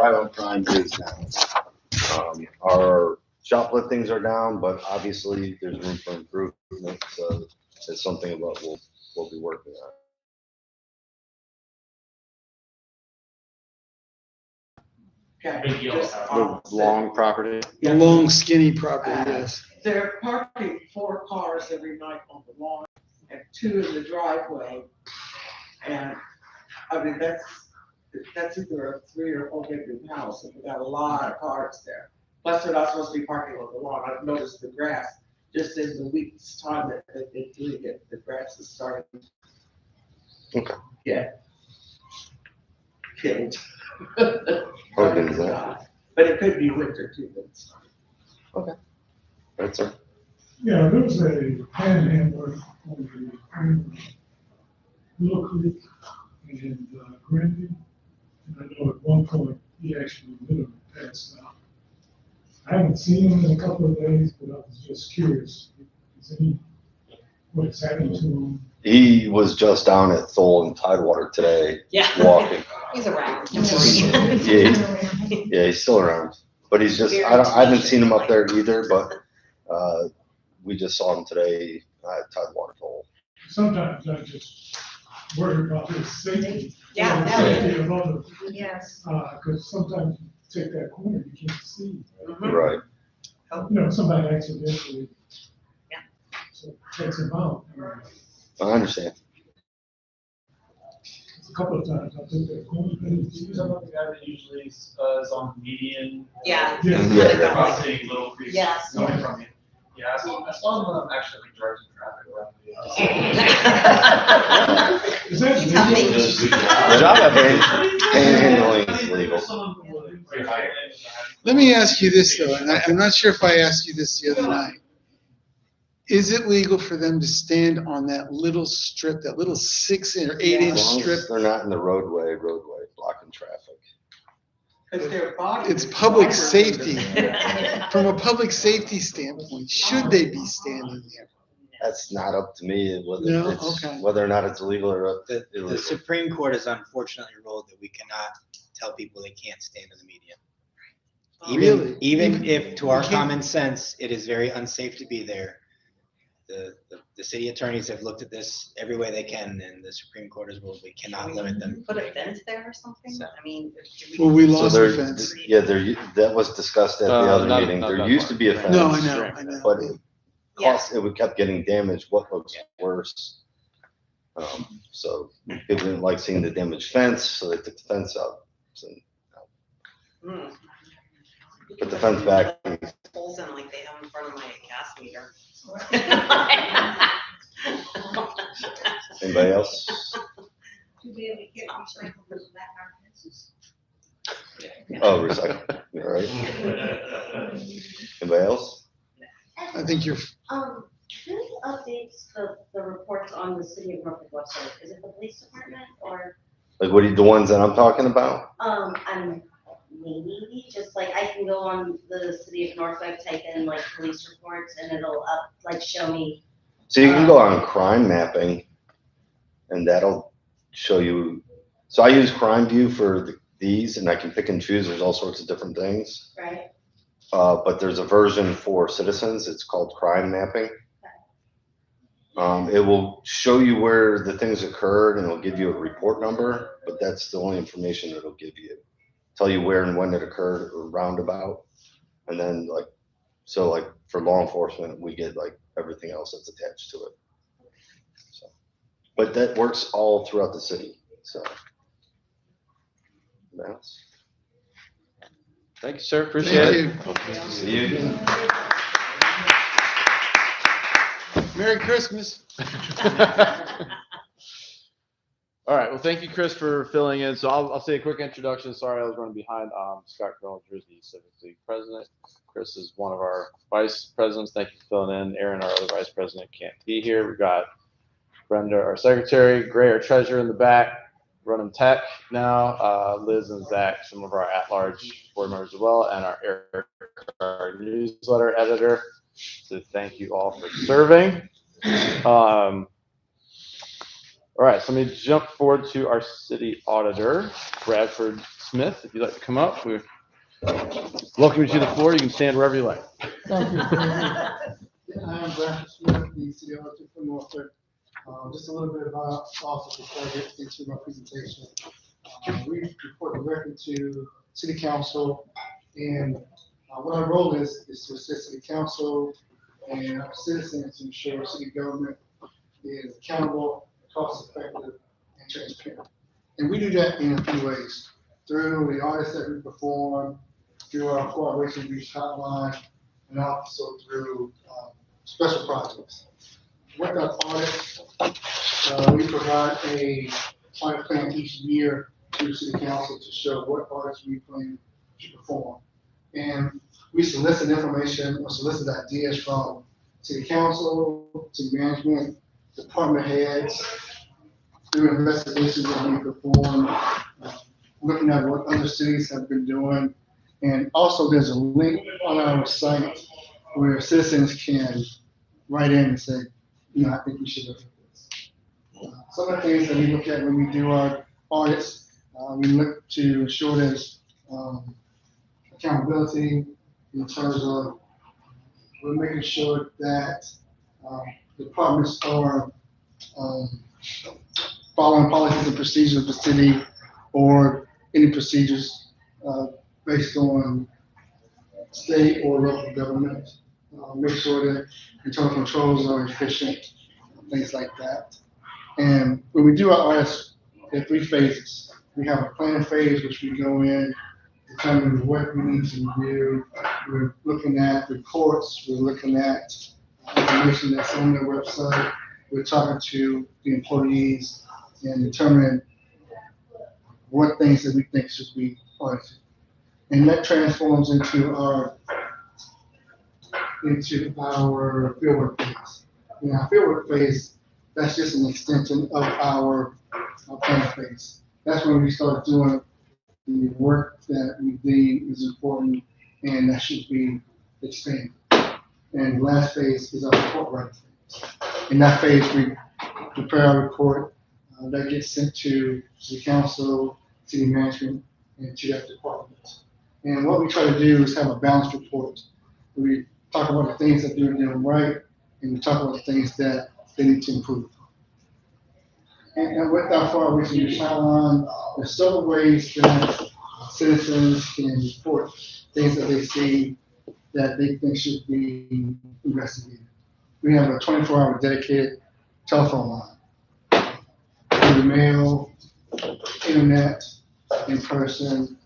violent crime is down. Our shopliftings are down, but obviously there's room for improvement. So it's something about we'll be working on. Okay. The long property. The long, skinny property, yes. They're parking 4 cars every night on the lawn and 2 in the driveway. And, I mean, that's either a 3 or 4 bedroom house, and we got a lot of cars there. Plus, they're not supposed to be parking on the lawn. I've noticed the grass, just in the week's time that they've been doing it, the grass is starting. Okay. Yeah. Killed. Okay, is that- But it could be winter too, but it's fine. Okay. Right, sir. Yeah, there was a panhandler on the Little Creek and Granby. And I know at one point he actually literally passed out. I haven't seen him in a couple of days, but I was just curious. Is any, what's happened to him? He was just down at Thole and Tidewater today, Yeah. walking. He's around. Yeah, he's still around, but he's just, I haven't seen him up there either, but, we just saw him today at Tidewater Thole. Sometimes I just worry about his safety. Yeah, The yeah. safety of others. Yes. Because sometimes you take that corner, you can't see. Right. You know, somebody accidentally. Yeah. So takes him out. I understand. A couple of times I took that corner. He's the guy that usually is on the median. Yeah. Yeah. Crossing Little Creek. Yes. Going from you. Yeah, I saw him when I'm actually directing traffic around the. Is that He's helping. Good job, panhandling is legal. Let me ask you this though, and I'm not sure if I asked you this the other night. Is it legal for them to stand on that little strip, that little 6 or 8 inch As long strip? as they're not in the roadway blocking traffic. Because their body. It's public safety. From a public safety standpoint, should they be standing there? That's not up to me No? whether Okay. whether or not it's legal or The illegal. Supreme Court has unfortunately ruled that we cannot tell people they can't stand in the median. Really? Even if, to You our can't- common sense, it is very unsafe to be there. The city attorneys have looked at this every way they can, and the Supreme Court has ruled we cannot limit them. Put a fence there or something? So- I mean, Well, we So lost there, the fence. yeah, that was discussed at the other not- meeting. not There that used far. to be a fence. No, I know. But it Yeah. kept getting damaged. What looks worse? So people didn't like seeing the damaged fence, so they took the fence out. So Mm. put the fence back. Holes in like they have in front of my gas meter. Anybody else? Oh, recycle. All right. Anybody else? I think you're, Who updates the reports on the city of Norfolk website? Is it the police department or, Like the ones that I'm talking about? I'm maybe just like, I can go on the city of Norfolk, type in like police reports and it'll show me. So you can go on crime mapping and that'll show you. So I use Crime View for these and I can pick and choose. There's all sorts of different things. Right. But there's a version for citizens. It's called crime mapping. It will show you where the things occurred and it'll give you a report number, but that's the only information it'll give you. Tell you where and when it occurred or roundabout. And then so for law enforcement, we get everything else that's attached to it. So, but that works all throughout the city. So that's. Thank you, sir. Appreciate thank it. you. See you again. Merry Christmas. All right. Well, thank you, Chris, for filling in. So I'll say a quick introduction. Sorry, I was running behind. Scott Curl, Jersey Civic League president. Chris is one of our vice presidents. Thank you for filling in. Aaron, our other vice president, can't be here. We've got Brenda, our secretary, Gray, our treasurer in the back, running tech now. Liz and Zach, some of our at-large board members as well, and our Eric, our newsletter editor. So thank you all for serving. All right, so let me jump forward to our city auditor, Bradford Smith, if you'd like to come up, we welcome you to the floor. You can stand wherever you like. Thank you. I am Bradford Smith, the city auditor for Norfolk. Just a little bit about office before I get into my presentation. We report directly to city council, and what our role is to assist city council and our citizens to ensure city government is accountable, cost effective, and transparent. And we do that in a few ways: through the audits that we perform, through our cooperation reach hotline, and also through special projects. With our audits, we provide a audit plan each year to the city council to show what audits we plan to perform. And we solicit information or solicit ideas from city council, city management, department heads, through investigations that we perform, looking at what other cities have been doing. And also there's a link on our site where citizens can write in and say, I think we should look at this. Some of the things that we look at when we do our audits, we look to ensure there's accountability in terms of we're making sure that departments are following policies and procedures of the city or any procedures based on state or local government. Make sure that internal controls are efficient, things like that. And when we do our audits, there are 3 phases. We have a planning phase, which we go in, determine what we need to review. We're looking at reports, we're looking at information that's on their website. We're talking to the employees and determining what things that we think should be audited. And that transforms into our fieldwork phase. In our fieldwork phase, that's just an extension of our planning phase. That's when we start doing the work that we deem is important and that should be expanded. And the last phase is our report writing phase. In that phase, we prepare our report that gets sent to city council, city management, and to that department. And what we try to do is have a balanced report. We talk about the things that they're doing right, and we talk about the things that they need to improve. And with our far-reaching hotline, there's several ways that citizens can report things that they see that they think should be investigated. We have a 24-hour dedicated telephone line, through mail, internet, in person,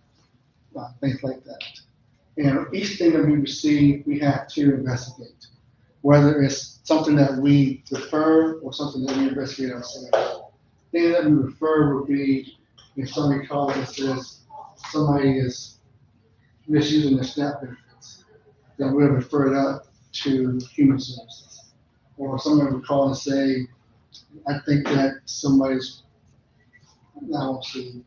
things like that. And each thing that we receive, we have to investigate, whether it's something that we refer or something that we investigate ourselves. Things that we refer would be if somebody calls and says somebody is misusing their SNAP benefits, then we'll refer it up to Human Services. Or somebody would call and say, I think that somebody's not obviously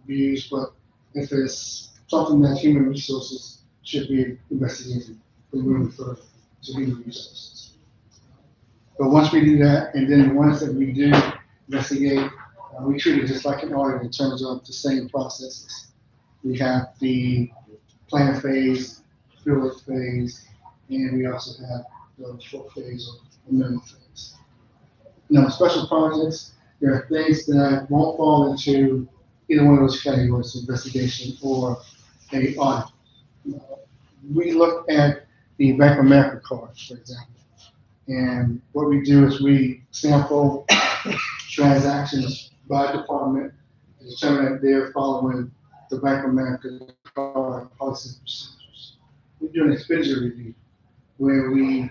abused, but if it's something that Human Resources should be investigated, then we refer to Human Resources. But once we do that, and then the ones that we do investigate, we treat it just like an audit in terms of the same processes. We have the plan phase, fieldwork phase, and we also have the report phase or amendment phase. Now, special projects, there are things that won't fall into either one of those categories, investigation or a audit. We look at the Bank of America cards, for example. And what we do is we sample transactions by department and determine that they're following the Bank of America card policy and procedures. We do an expenditure review where we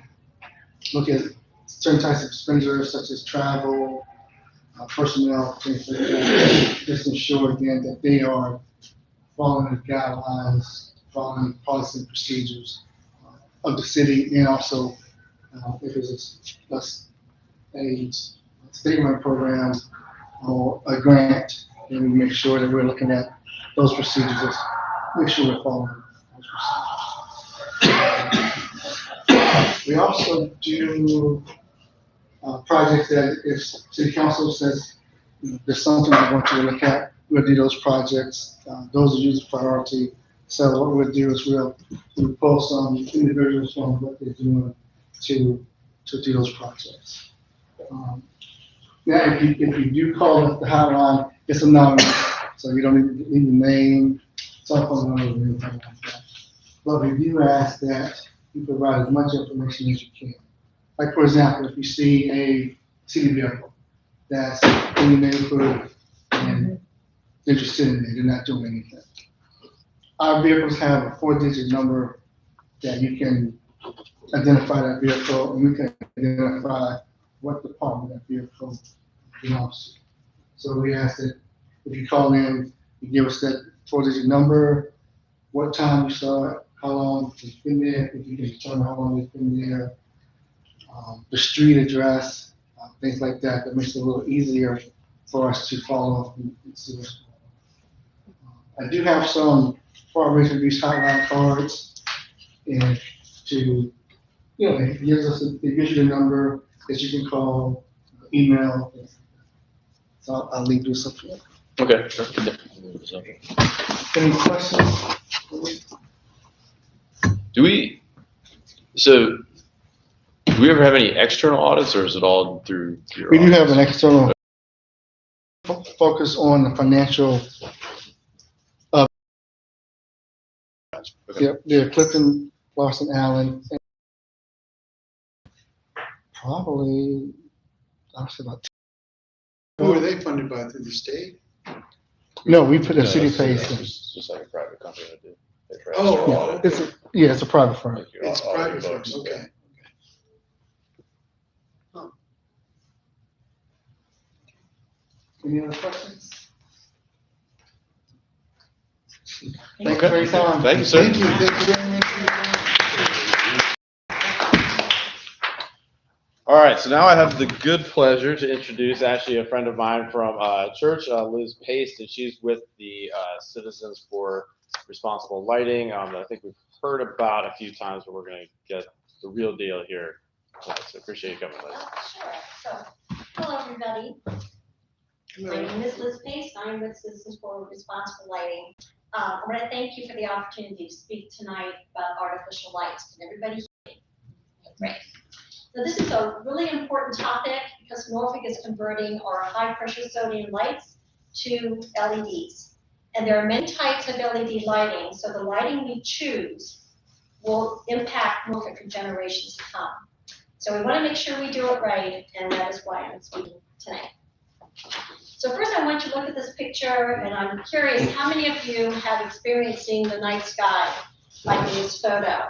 look at certain types of expenditures such as travel, personnel, things like that, just ensure again that they are following the guidelines, following policy and procedures of the city, and also if it's a state-run program or a grant, then we make sure that we're looking at those procedures, make sure we're following those procedures. We also do projects that if city council says there's something we want you to look at, we'll do those projects. Those are usually priority. So what we'll do is we'll post on individuals on what they're doing to do those projects. Now, if you do call up the hotline, it's anonymous, so you don't need the name, cell phone number, or anything like that. But we do ask that you provide as much information as you can. Like, for example, if you see a city vehicle that's in your neighborhood and they're just sitting there, they're not doing anything. Our vehicles have a 4-digit number that you can identify that vehicle, and we can identify what department that vehicle belongs to. So we ask that if you call in, you give us that 4-digit number, what time you saw it, how long it's been there, if you can determine how long it's been there, the street address, things like that. That makes it a little easier for us to follow up and see what's going on. I do have some far range abuse hotline cards, and to, it gives you the number that you can call, email. So I'll leave this up to you. Okay, sure. Any questions? Do we ever have any external audits, or is it all through your We do have office? an external focus on the financial. Okay. Yep, they're Clifton, Larson, Allen, and probably, I'll say about. Who are they funded by, through the state? No, we put a No, city it's pays in. just like a private company would do. They try Oh, external oh, audit. It's it's a private firm. Like your It's audit private books. firms, okay. Any other questions? Okay. Thank you for your time. Thank you, sir. Thank you very much for your time. All right, so now I have the good pleasure to introduce actually a friend of mine from church, Liz Paiste, and she's with the Citizens for Responsible Lighting. I think we've heard about a few times, but we're going to get the real deal here. So appreciate you coming, Liz. Sure. So, hello, everybody. My name is Liz Paiste. I'm with Citizens for Responsible Lighting. I want to thank you for the opportunity to speak tonight about artificial lights. Can everybody hear me? Great. So this is a really important topic because Norfolk is converting our high-pressure sodium lights to LEDs. And there are many types of LED lighting, so the lighting we choose will impact Norfolk for generations to come. So we want to make sure we do it right, and that is why I'm speaking tonight. So first I want you to look at this picture, and I'm curious, how many of you have experienced seeing the night sky like in this photo?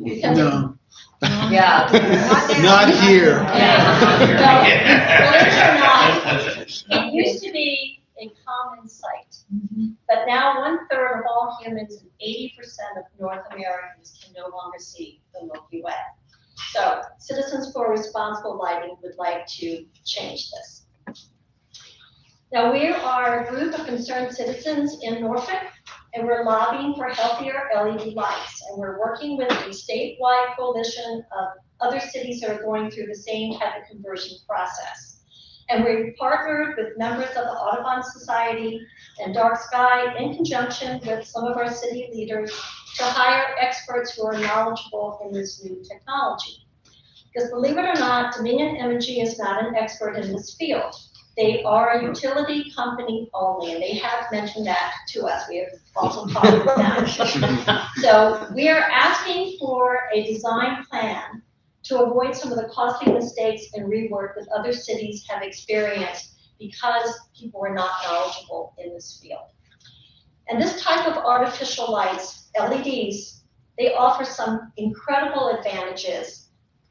Because No, yeah. not here. Believe it or not, it used to be a common sight, but now 1/3 of all humans and 80% of North Americans can no longer see the Milky Way. So Citizens for Responsible Lighting would like to change this. Now we are a group of concerned citizens in Norfolk, and we're lobbying for healthier LED lights. And we're working with a statewide coalition of other cities that are going through the same type of conversion process. And we've partnered with members of the Audubon Society and Dark Sky in conjunction with some of our city leaders to hire experts who are knowledgeable in this new technology. Because believe it or not, Dominion Energy is not an expert in this field. They are a utility company only, and they have mentioned that to us. We have also talked with them. So we are asking for a design plan to avoid some of the costly mistakes and rework that other cities have experienced because people are not knowledgeable in this field. And this type of artificial lights, LEDs, they offer some incredible advantages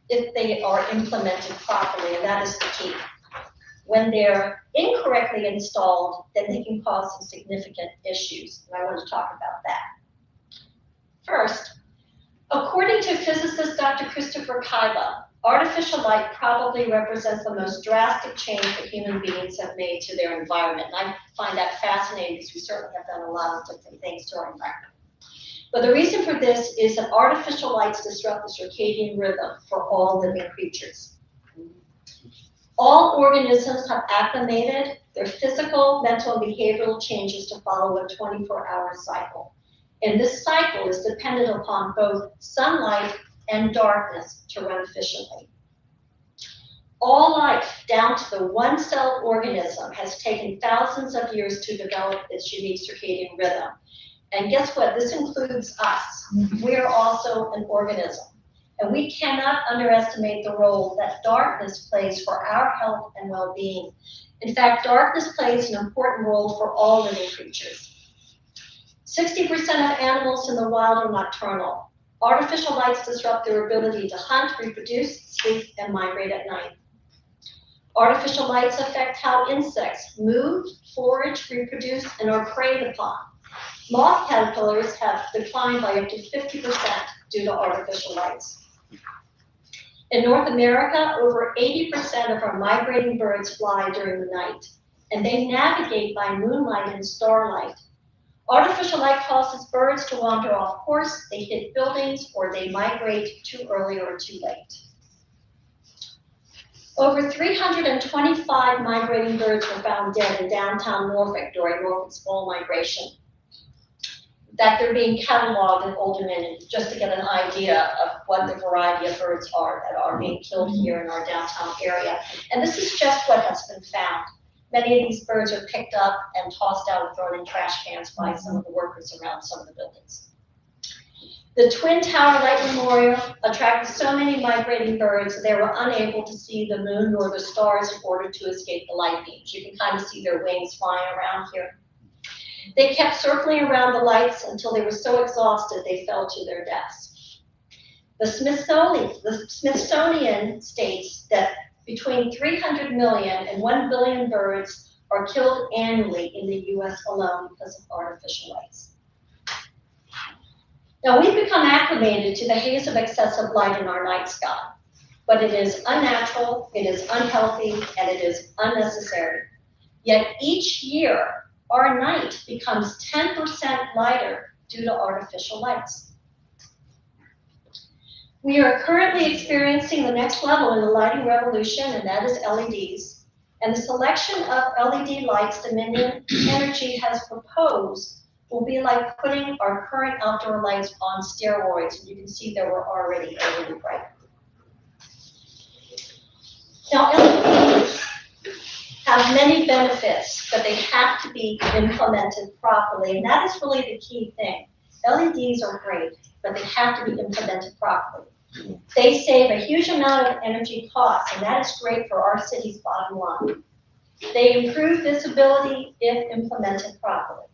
if they are implemented properly, and that is the key. When they're incorrectly installed, then they can cause some significant issues, and I want to talk about that. First, according to physicist Dr. Christopher Kyla, artificial light probably represents the most drastic change that human beings have made to their environment. And I find that fascinating because we certainly have done a lot of different things to our environment. But the reason for this is that artificial lights disrupt the circadian rhythm for all living creatures. All organisms have acclimated their physical, mental, and behavioral changes to follow a 24-hour cycle. And this cycle is dependent upon both sunlight and darkness to run efficiently. All life, down to the one-celled organism, has taken thousands of years to develop its unique circadian rhythm. And guess what? This includes us. We are also an organism. And we cannot underestimate the role that darkness plays for our health and well-being. In fact, darkness plays an important role for all living creatures. 60% of animals in the wild are nocturnal. Artificial lights disrupt their ability to hunt, reproduce, sleep, and migrate at night. Artificial lights affect how insects move, forage, reproduce, and are preyed upon. Moth caterpillars have declined by up to 50% due to artificial lights. In North America, over 80% of our migrating birds fly during the night, and they navigate by moonlight and starlight. Artificial light causes birds to wander off course, they hit buildings, or they migrate too early or too late. Over 325 migrating birds were found dead in downtown Norfolk during Norfolk's fall migration. That they're being cataloged in Old Dominion, just to get an idea of what the variety of birds are that are being killed here in our downtown area. And this is just what has been found. Many of these birds are picked up and tossed out and thrown in trash cans by some of the workers around some of the buildings. The Twin Tower Light Memorial attracted so many migrating birds they were unable to see the moon nor the stars in order to escape the light beams. You can kind of see their wings flying around here. They kept circling around the lights until they were so exhausted they fell to their deaths. The Smithsonian states that between 300 million and 1 billion birds are killed annually in the US alone because of artificial lights. Now, we've become acclimated to the haze of excessive light in our night sky, but it is unnatural, it is unhealthy, and it is unnecessary. Yet each year, our night becomes 10% lighter due to artificial lights. We are currently experiencing the next level in the lighting revolution, and that is LEDs. And the selection of LED lights Dominion Energy has proposed will be like putting our current outdoor lights on steroids. You can see that we're already overly bright. Now, LEDs have many benefits, but they have to be implemented properly, and that is really the key thing. LEDs are great, but they have to be implemented properly. They save a huge amount of energy costs, and that is great for our city's bottom line. They improve visibility if implemented properly.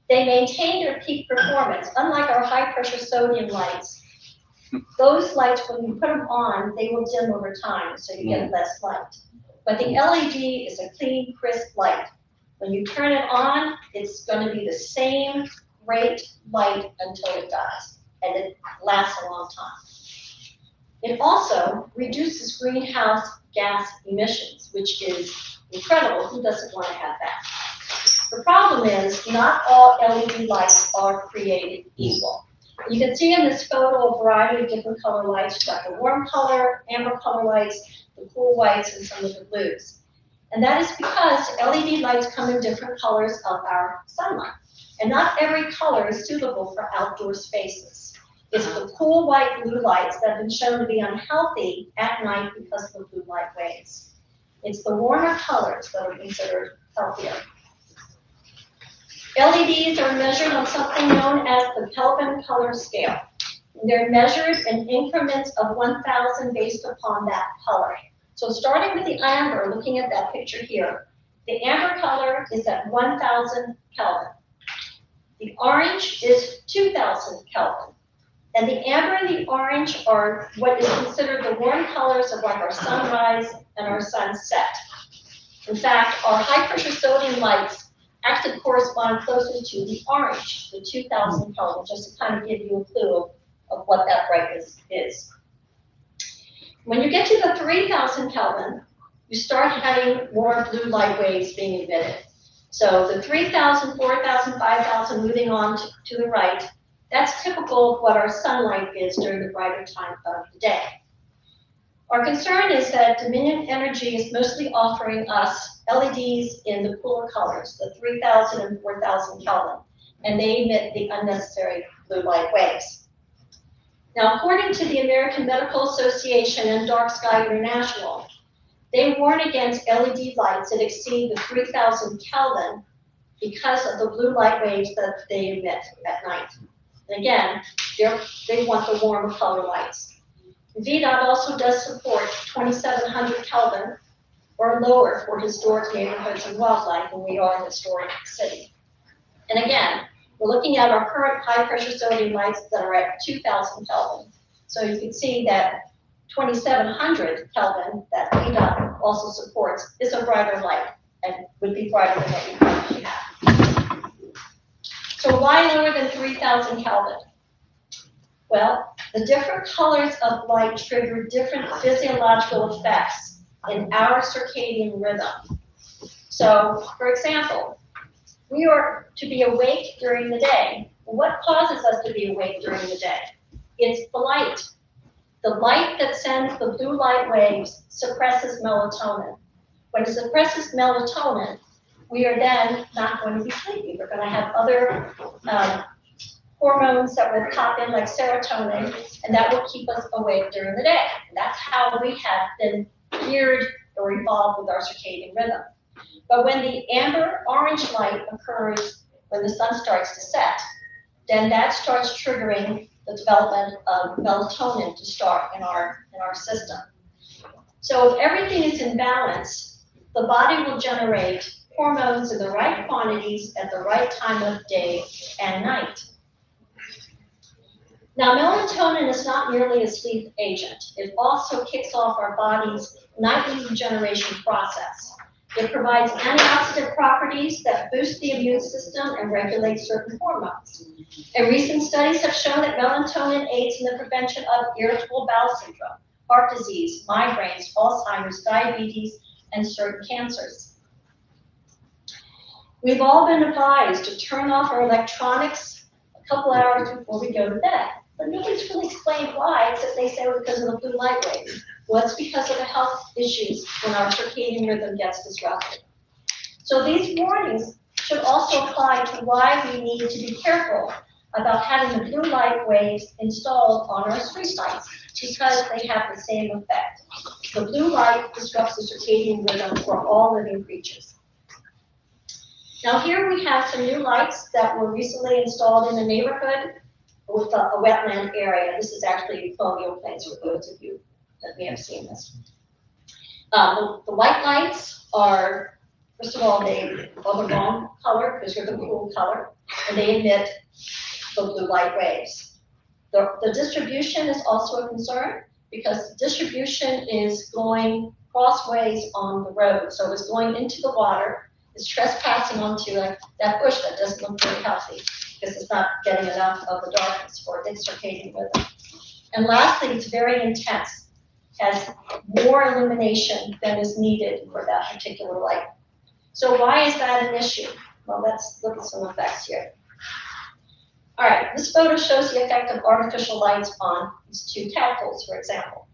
They maintain their peak performance, unlike our high-pressure sodium lights. Those lights, when you put them on, they will dim over time, so you get less light. But the LED is a clean, crisp light. When you turn it on, it's going to be the same great light until it dies, and it lasts a long time. It also reduces greenhouse gas emissions, which is incredible. Who doesn't want to have that? The problem is not all LED lights are created equal. You can see in this photo a variety of different color lights. You've got the warm color, amber color lights, the cool whites, and some of the blues. And that is because LED lights come in different colors of our sunlight. And not every color is suitable for outdoor spaces. It's the cool white blue lights that have been shown to be unhealthy at night because of the blue light waves. It's the warmer colors that are considered healthier. LEDs are measured on something known as the Kelvin color scale. They're measured in increments of 1,000 based upon that color. So starting with the amber, looking at that picture here, the amber color is at 1,000 Kelvin. The orange is 2,000 Kelvin. And the amber and the orange are what is considered the warm colors of like our sunrise and our sunset. In fact, our high pressure sodium lights actually correspond closer to the orange, the 2,000 Kelvin, just to kind of give you a clue of what that brightness is. When you get to the 3,000 Kelvin, you start having more blue light waves being emitted. So the 3,000, 4,000, 5,000 moving on to the right, that's typical of what our sunlight is during the brighter time of the day. Our concern is that Dominion Energy is mostly offering us LEDs in the cooler colors, the 3,000 and 4,000 Kelvin, and they emit the unnecessary blue light waves. Now, according to the American Medical Association and Dark Sky International, they warn against LED lights that exceed the 3,000 Kelvin because of the blue light waves that they emit at night. And again, they want the warmer color lights. VDOT also does support 2,700 Kelvin or lower for historic neighborhoods and wildlife, and we are a historic city. And again, we're looking at our current high-pressure sodium lights that are at 2,000 Kelvin. So you can see that 2,700 Kelvin that VDOT also supports is a brighter light and would be brighter than what we currently have. So why lower than 3,000 Kelvin? Well, the different colors of light trigger different physiological effects in our circadian rhythm. So, for example, we are to be awake during the day. What causes us to be awake during the day? It's the light. The light that sends the blue light waves suppresses melatonin. When it suppresses melatonin, we are then not going to be sleepy. We're going to have other hormones that will pop in like serotonin, and that will keep us awake during the day. And that's how we have been geared or evolved with our circadian rhythm. But when the amber orange light occurs when the sun starts to set, then that starts triggering the development of melatonin to start in our system. So if everything is in balance, the body will generate hormones in the right quantities at the right time of day and night. Now, melatonin is not merely a sleep agent. It also kicks off our body's nightly regeneration process. It provides antioxidant properties that boost the immune system and regulate certain hormones. And recent studies have shown that melatonin aids in the prevention of irritable bowel syndrome, heart disease, migraines, Alzheimer's, diabetes, and certain cancers. We've all been advised to turn off our electronics a couple hours before we go to bed. But nobody's really explained why, except they say because of the blue light waves. Well, it's because of the health issues when our circadian rhythm gets disrupted. So these warnings should also apply to why we need to be careful about having the blue light waves installed on our street lights, because they have the same effect. The blue light disrupts the circadian rhythm for all living creatures. Now here we have some new lights that were recently installed in the neighborhood with a wetland area. This is actually Colonial Plains for those of you that may have seen this. The white lights are, first of all, they are the wrong color because they're the cool color, and they emit the blue light waves. The distribution is also a concern because the distribution is going crossways on the road. So it's going into the water, it's trespassing onto that bush that doesn't look very healthy because it's not getting enough of the darkness for its circadian rhythm. And lastly, it's very intense, has more illumination than is needed for that particular light. So why is that an issue? Well, let's look at some effects here. All right, this photo shows the effect of artificial lights on these two tadpoles, for example.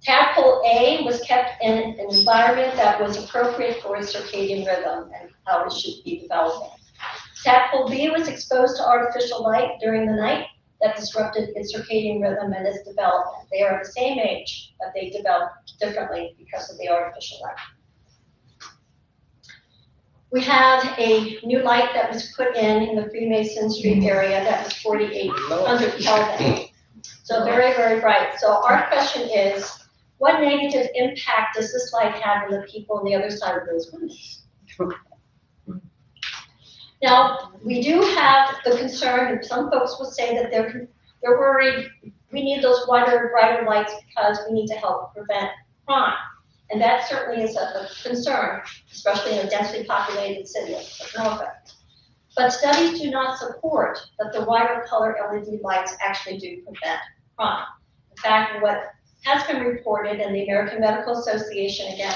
Tadpole A was kept in an environment that was appropriate for its circadian rhythm and how it should be developing. Tadpole B was exposed to artificial light during the night that disrupted its circadian rhythm and its development. They are the same age, but they developed differently because of the artificial light. We have a new light that was put in the Freemason Street area that was 4,800 Kelvin. So very, very bright. So our question is, what negative impact does this light have on the people on the other side of those windows? Now, we do have the concern, and some folks will say that they're worried, we need those wider, brighter lights because we need to help prevent crime. And that certainly is a concern, especially in a densely populated city of Norfolk. But studies do not support that the wider color LED lights actually do prevent crime. In fact, what has been reported, and the American Medical Association again,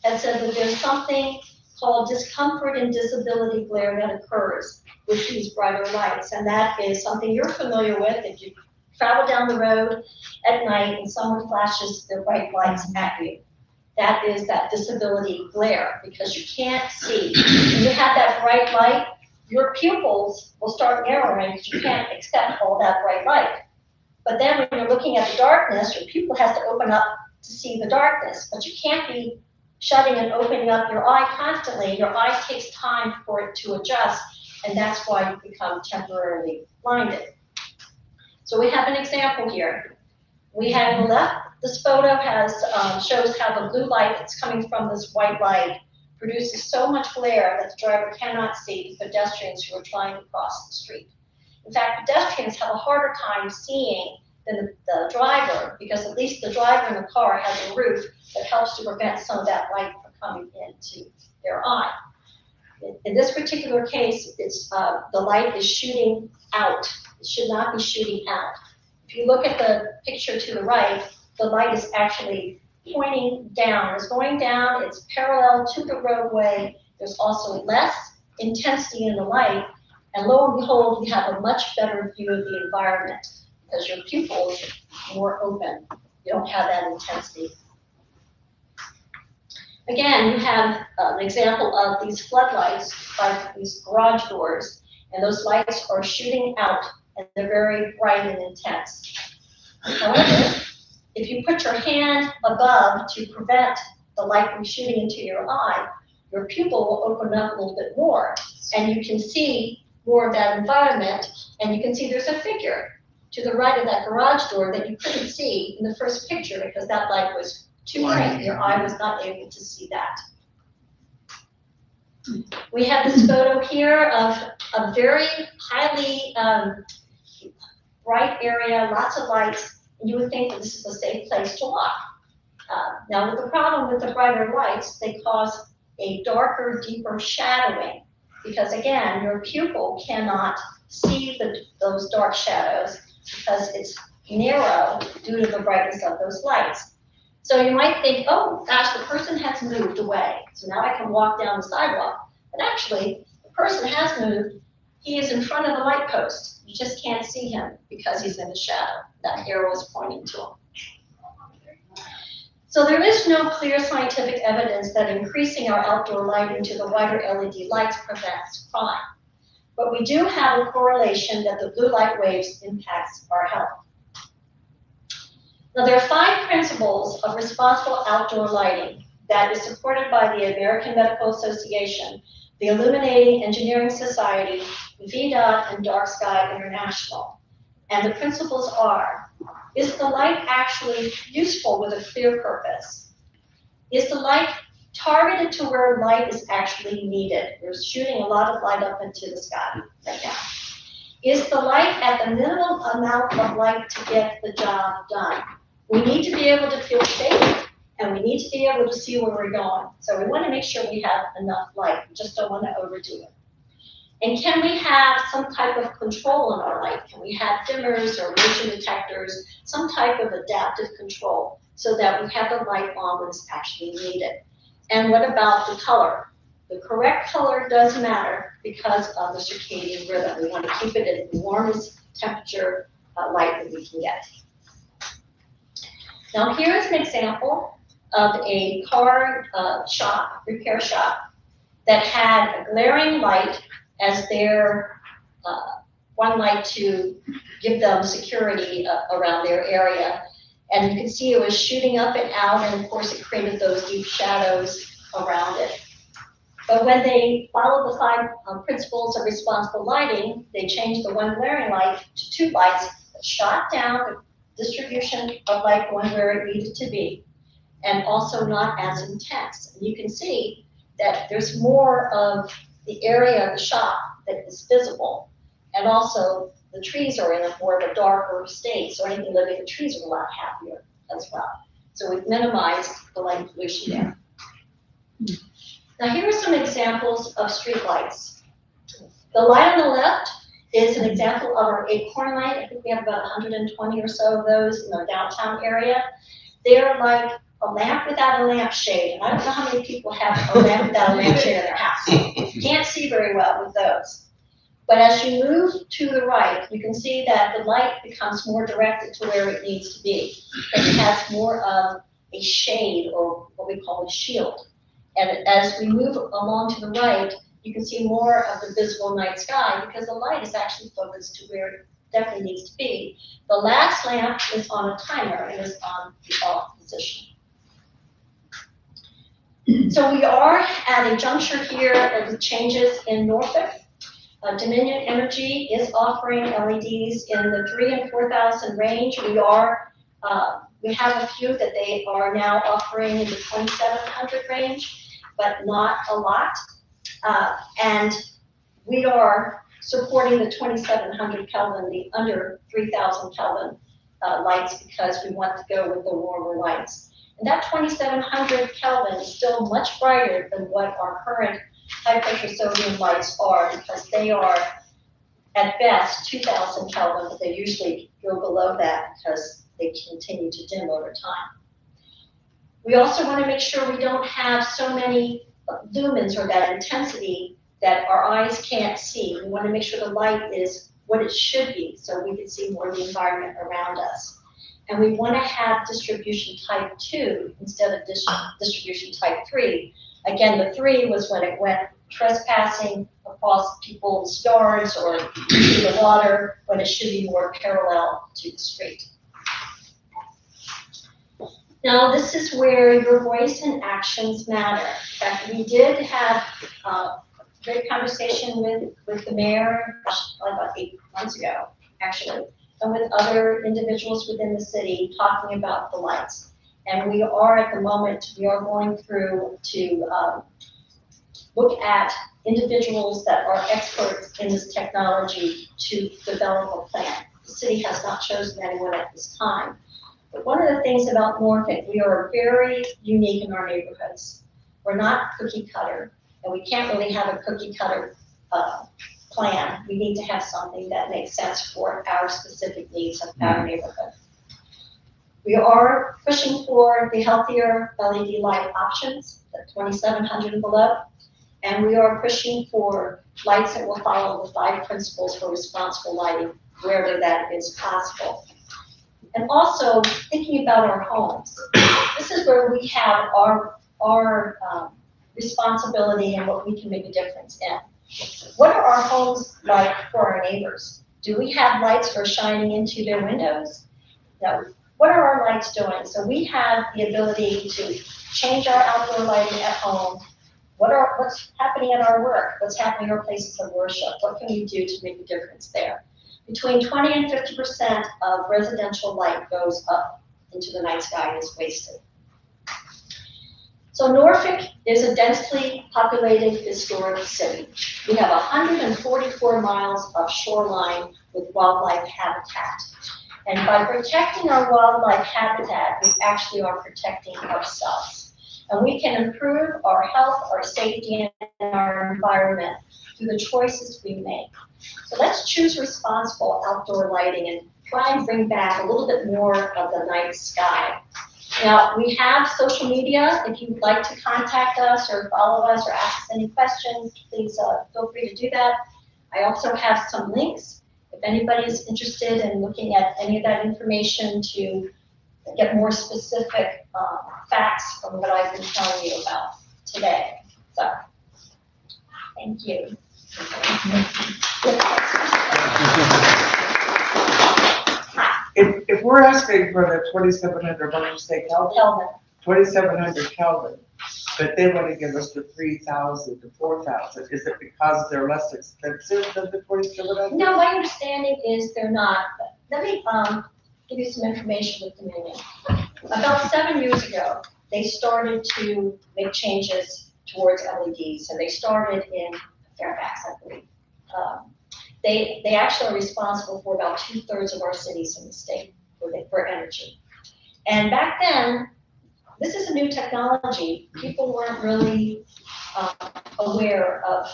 has said that there's something called discomfort and disability glare that occurs with these brighter lights. And that is something you're familiar with if you've travel down the road at night and someone flashes their bright lights at you. That is that disability glare, because you can't see. When you have that bright light, your pupils will start narrowing because you can't accept all that bright light. But then when you're looking at the darkness, your pupil has to open up to see the darkness, but you can't be shutting and opening up your eye constantly. Your eye takes time for it to adjust, and that's why you become temporarily blinded. So we have an example here. We have on the left, this photo has shows how the blue light that's coming from this white light produces so much glare that the driver cannot see the pedestrians who are trying to cross the street. In fact, pedestrians have a harder time seeing than the driver, because at least the driver in the car has a roof that helps to prevent some of that light from coming into their eye. In this particular case, it's the light is shooting out. It should not be shooting out. If you look at the picture to the right, the light is actually pointing down. It's going down, it's parallel to the roadway. There's also less intensity in the light, and lo and behold, you have a much better view of the environment because your pupils are more open. You don't have that intensity. Again, you have an example of these floodlights by these garage doors, and those lights are shooting out, and they're very bright and intense. However, if you put your hand above to prevent the light from shooting into your eye, your pupil will open up a little bit more, and you can see more of that environment, and you can see there's a figure to the right of that garage door that you couldn't see in the first picture because that light was too bright. Your eye was not able to see that. We have this photo here of a very highly bright area, lots of lights, and you would think that this is a safe place to walk. Now, with the problem with the brighter lights, they cause a darker, deeper shadowing, because again, your pupil cannot see those dark shadows because it's narrow due to the brightness of those lights. So you might think, oh gosh, the person has moved away, so now I can walk down the sidewalk. But actually, the person has moved. He is in front of the light post. You just can't see him because he's in the shadow. That arrow is pointing to him. So there is no clear scientific evidence that increasing our outdoor lighting to the wider LED lights prevents crime. But we do have a correlation that the blue light waves impacts our health. Now, there are 5 principles of responsible outdoor lighting that is supported by the American Medical Association, the Illuminating Engineering Society, VDOT, and Dark Sky International. And the principles are: is the light actually useful with a clear purpose? Is the light targeted to where light is actually needed? We're shooting a lot of light up into the sky right now. Is the light at the minimum amount of light to get the job done? We need to be able to feel safe, and we need to be able to see where we're going. So we want to make sure we have enough light. We just don't want to overdo it. And can we have some type of control in our light? Can we have dimmers or motion detectors, some type of adaptive control so that we have the light on when it's actually needed? And what about the color? The correct color does matter because of the circadian rhythm. We want to keep it at the warmest temperature light that we can get. Now here's an example of a car repair shop, that had a glaring light as their one light to give them security around their area. And you can see it was shooting up and out, and of course it created those deep shadows around it. But when they followed the 5 principles of responsible lighting, they changed the one glaring light to 2 lights that shot down the distribution of light going where it needed to be, and also not as intense. And you can see that there's more of the area of the shop that is visible, and also the trees are in a more of a darker state, so anything living in the trees are a lot happier as well. So we've minimized the light pollution there. Now here are some examples of street lights. The light on the left is an example of our acorn light. I think we have about 120 or so of those in our downtown area. They're like a lamp without a lampshade. And I don't know how many people have a lamp without a lampshade in their house. You can't see very well with those. But as you move to the right, you can see that the light becomes more directed to where it needs to be. It has more of a shade, or what we call a shield. And as we move along to the right, you can see more of the visible night sky because the light is actually focused to where it definitely needs to be. The last lamp is on a timer and is on the off position. So we are at a juncture here of the changes in Norfolk. Dominion Energy is offering LEDs in the 3,000 and 4,000 range. We have a few that they are now offering in the 2,700 range, but not a lot. And we are supporting the 2,700 Kelvin, the under 3,000 Kelvin lights, because we want to go with the warmer lights. And that 2,700 Kelvin is still much brighter than what our current high pressure sodium lights are, because they are at best 2,000 Kelvin, but they usually go below that because they continue to dim over time. We also want to make sure we don't have so many lumens, or that intensity, that our eyes can't see. We want to make sure the light is what it should be, so we can see more of the environment around us. And we want to have distribution type 2 instead of distribution type 3. Again, the 3 was when it went trespassing across people's yards or into the water, when it should be more parallel to the street. Now, this is where your voice and actions matter. In fact, we did have a great conversation with the mayor probably about 8 months ago, actually, and with other individuals within the city talking about the lights. And we are, at the moment, we are going through to look at individuals that are experts in this technology to develop a plan. The city has not chosen anyone at this time. But one of the things about Norfolk, we are very unique in our neighborhoods. We're not cookie cutter, and we can't really have a cookie cutter plan. We need to have something that makes sense for our specific needs of our neighborhood. We are pushing for the healthier LED light options, the 2,700 and below, and we are pushing for lights that will follow the 5 principles for responsible lighting wherever that is possible. And also thinking about our homes. This is where we have our responsibility and what we can make a difference in. What are our homes like for our neighbors? Do we have lights that are shining into their windows? No. What are our lights doing? So we have the ability to change our outdoor lighting at home. What's happening at our work? What's happening at our places of worship? What can we do to make a difference there? Between 20 and 50% of residential light goes up into the night sky and is wasted. So Norfolk is a densely populated historic city. We have 144 miles of shoreline with wildlife habitat. And by protecting our wildlife habitat, we actually are protecting ourselves. And we can improve our health, our safety, and our environment through the choices we make. So let's choose responsible outdoor lighting and try and bring back a little bit more of the night sky. Now, we have social media. If you'd like to contact us or follow us or ask us any questions, please feel free to do that. I also have some links if anybody is interested in looking at any of that information to get more specific facts from what I've been telling you about today. So, thank you. If we're asking for the 2,700, what did you say, Kelvin? Kelvin. 2,700 Kelvin, but they want to give us the 3,000 to 4,000. Is it because they're less expensive than the 2,700? No, my understanding is they're not. Let me give you some information with Dominion. About 7 years ago, they started to make changes towards LEDs. So they started in Fairfax, I believe. They actually are responsible for about 2/3 of our cities in the state for energy. And back then, this is a new technology. People weren't really aware of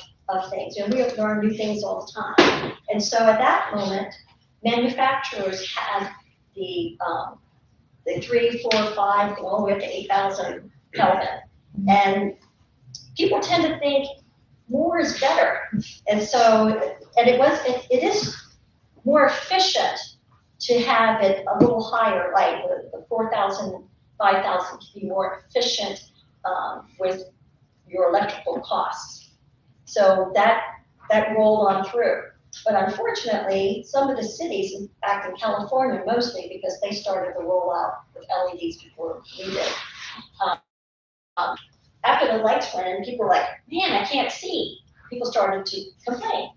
things. You know, we learn new things all the time. And so at that moment, manufacturers had the 3, 4, 5, all the way up to 8,000 Kelvin. And people tend to think more is better. And so, and it is more efficient to have it a little higher, like the 4,000, 5,000 to be more efficient with your electrical costs. So that rolled on through. But unfortunately, some of the cities, in fact in California mostly, because they started the rollout with LEDs before we did, after the lights went in, people were like, man, I can't see. People started to complain.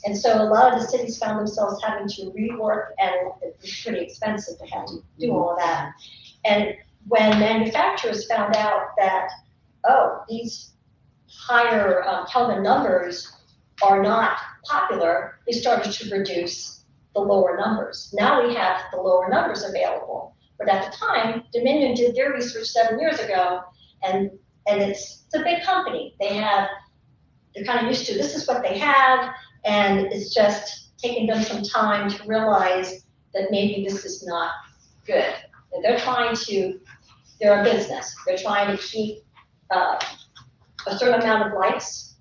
And so a lot of the cities found themselves having to rework, and it was pretty expensive to have to do all of that. And when manufacturers found out that, oh, these higher Kelvin numbers are not popular, they started to reduce the lower numbers. Now we have the lower numbers available. But at the time, Dominion did their research 7 years ago, and it's a big company. They're kind of used to, this is what they have, and it's just taking them some time to realize that maybe this is not good. And they're a business. They're trying to keep a certain amount of lights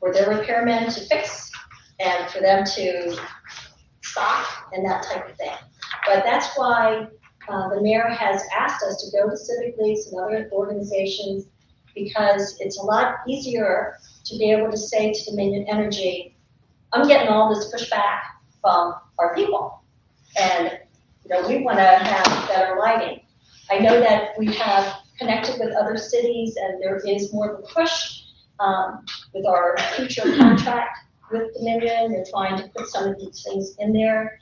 for their repairmen to fix and for them to stock and that type of thing. But that's why the mayor has asked us to go to civic leagues and other organizations, because it's a lot easier to be able to say to Dominion Energy, I'm getting all this pushback from our people, and we want to have better lighting. I know that we have connected with other cities, and there is more of a push with our future contract with Dominion. They're trying to put some of these things in there.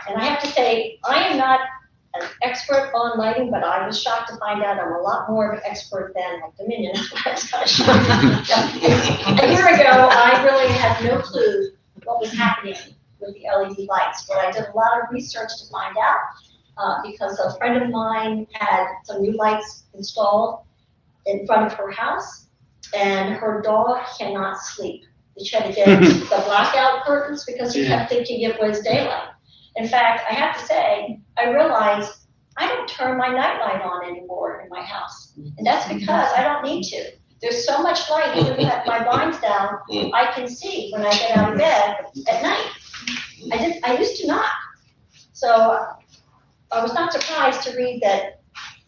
And I have to say, I am not an expert on lighting, but I was shocked to find out I'm a lot more of an expert than like Dominion. I was kind of shocked. A year ago, I really had no clue what was happening with the LED lights, but I did a lot of research to find out because a friend of mine had some new lights installed in front of her house, and her dog cannot sleep. She had to get the blackout curtains because she kept thinking it was daylight. In fact, I have to say, I realized I don't turn my nightlight on anymore in my house. And that's because I don't need to. There's so much light, even if my blinds down, I can see when I get out of bed at night. I used to not. So I was not surprised to read that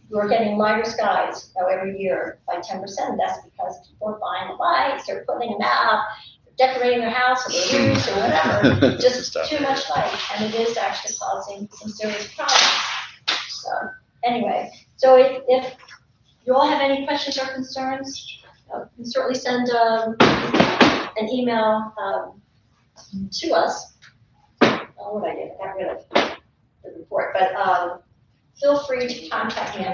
we're getting lighter skies every year by 10%. That's because people are buying the lights, they're putting them out, decorating their house or their roofs or whatever, just too much light, and it is actually causing some serious problems. So anyway, so if you all have any questions or concerns, you can certainly send an email to us. Oh, what I did, I got rid of the report, but feel free to contact me.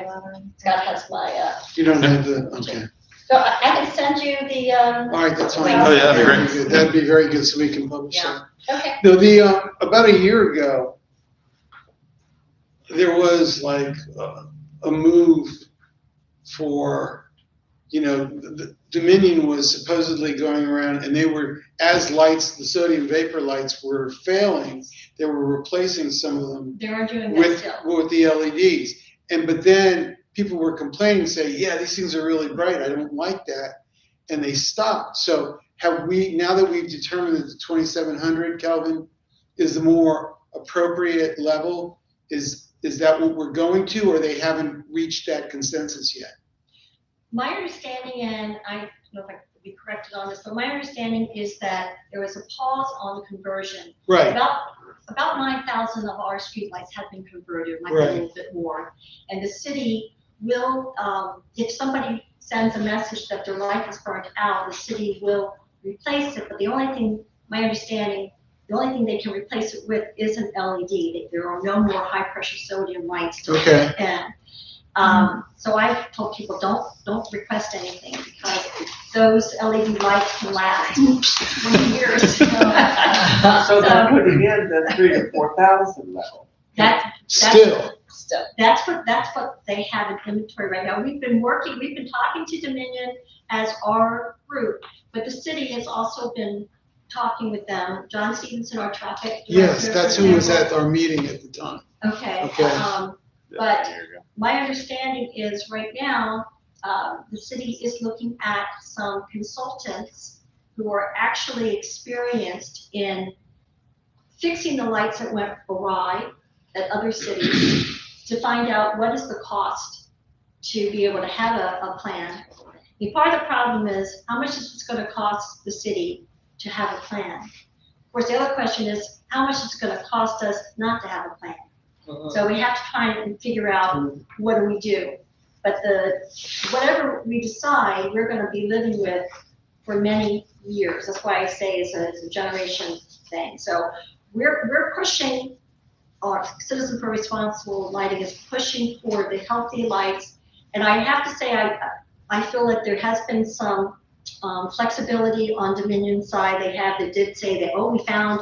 Scott has my. You don't have the, okay. So I can send you the. All right, that's fine. Oh, yeah, that'd be great. That'd be very good, so we can publish that. Okay. No, about a year ago, there was like a move for, the Dominion was supposedly going around, and they were, as lights, the sodium vapor lights were failing, they were replacing some of them They're doing that with still. the LEDs. But then people were complaining, saying, yeah, these things are really bright, I don't like that, and they stopped. So have we, now that we've determined that the 2700 Kelvin is the more appropriate level, is that what we're going to, or they haven't reached that consensus yet? My understanding, and I don't know if I could be corrected on this, but my understanding is that there was a pause on the conversion. Right. About 9,000 of our streetlights have been converted, might be a little bit more. And the city will, if somebody sends a message that their light is burnt out, the city will replace it. But the only thing, my understanding, the only thing they can replace it with is an LED. There are no more high pressure sodium lights to Okay. put in. So I've told people don't request anything, because those LED lights can last 20 years. So they're putting in the 3,000 to 4,000 level. Still. That's what they have in inventory right now. We've been talking to Dominion as our group, but the city has also been talking with them. John Stevenson, our traffic director. Yes, that's who was at our meeting at the time. Okay. Okay. But my understanding is right now, the city is looking at some consultants who are actually experienced in fixing the lights that went awry at other cities to find out what is the cost to be able to have a plan. And part of the problem is how much is it going to cost the city to have a plan? Of course, the other question is how much is it going to cost us not to have a plan? So we have to try and figure out what do we do. But whatever we decide, we're going to be living with for many years. That's why I say it's a generation thing. So we're pushing, our Citizen for Responsible Lighting is pushing for the healthy lights. And I have to say, I feel that there has been some flexibility on Dominion side. They did say that, oh, we found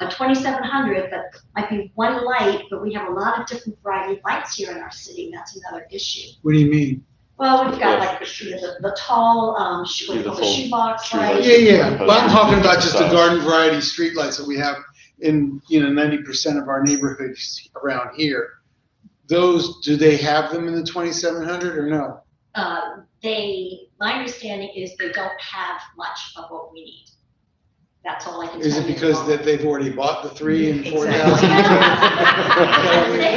a 2700 that might be one light, but we have a lot of different variety of lights here in our city. That's another issue. What do you mean? Well, we've got like the tall, what we call the shoebox light. Yeah, but I'm talking about just the garden variety streetlights that we have in, 90% of our neighborhoods around here. Those, do they have them in the 2700 or no? My understanding is they don't have much of what we need. That's all I can tell you. Is it because that they've already bought the 3 and 4,000? They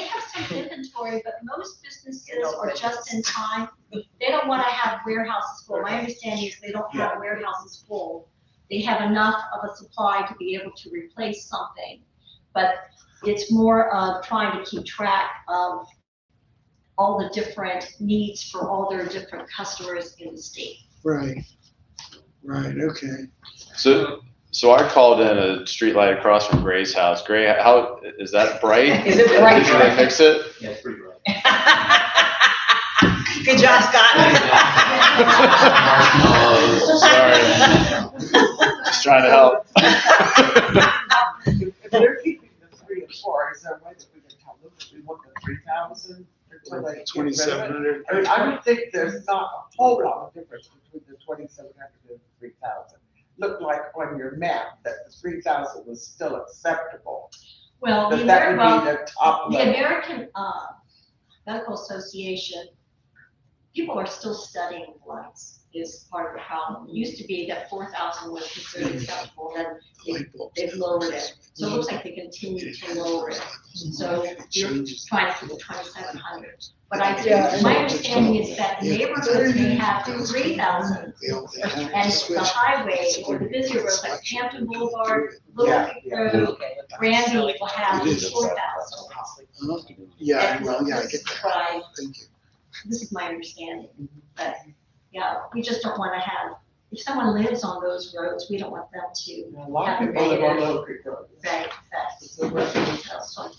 have some inventory, but most businesses are just in time. They don't want to have warehouses full. My understanding is they don't have warehouses full. They have enough of a supply to be able to replace something, but it's more of trying to keep track of all the different needs for all their different customers in the state. Right, okay. So I called in a street light across from Gray's house. Gray, how is that bright? Is it bright? Did they fix it? Yeah, it's pretty bright. Good job, Scott. Oh, sorry. Just trying to help. If they're keeping the 3 and 4, is there a way that we can tell them that we want the 3,000 until they get rid of it? 2,700. I mean, I would think there's not a whole lot of difference between the 2,700 and the 3,000. Looked like on your map that the 3,000 was still acceptable. Well, That that would be the top the level. American Medical Association, people are still studying lights is part of the problem. It used to be that 4,000 was considered acceptable, and then they've lowered it. So it looks like they continue to lower it. So you're trying to keep it 2,700. But my understanding is that the neighborhoods may have 3,000, and the highway or the busy roads like Hampton Boulevard, Little Creek Road, Granby will have 4,000. Yeah, well, yeah, I get that. Right. Thank you. This is my understanding, but yeah, we just don't want to have, if someone lives on those roads, we don't want them to A lot of have people live on negative. Little Creek Road. Right, It's a residential.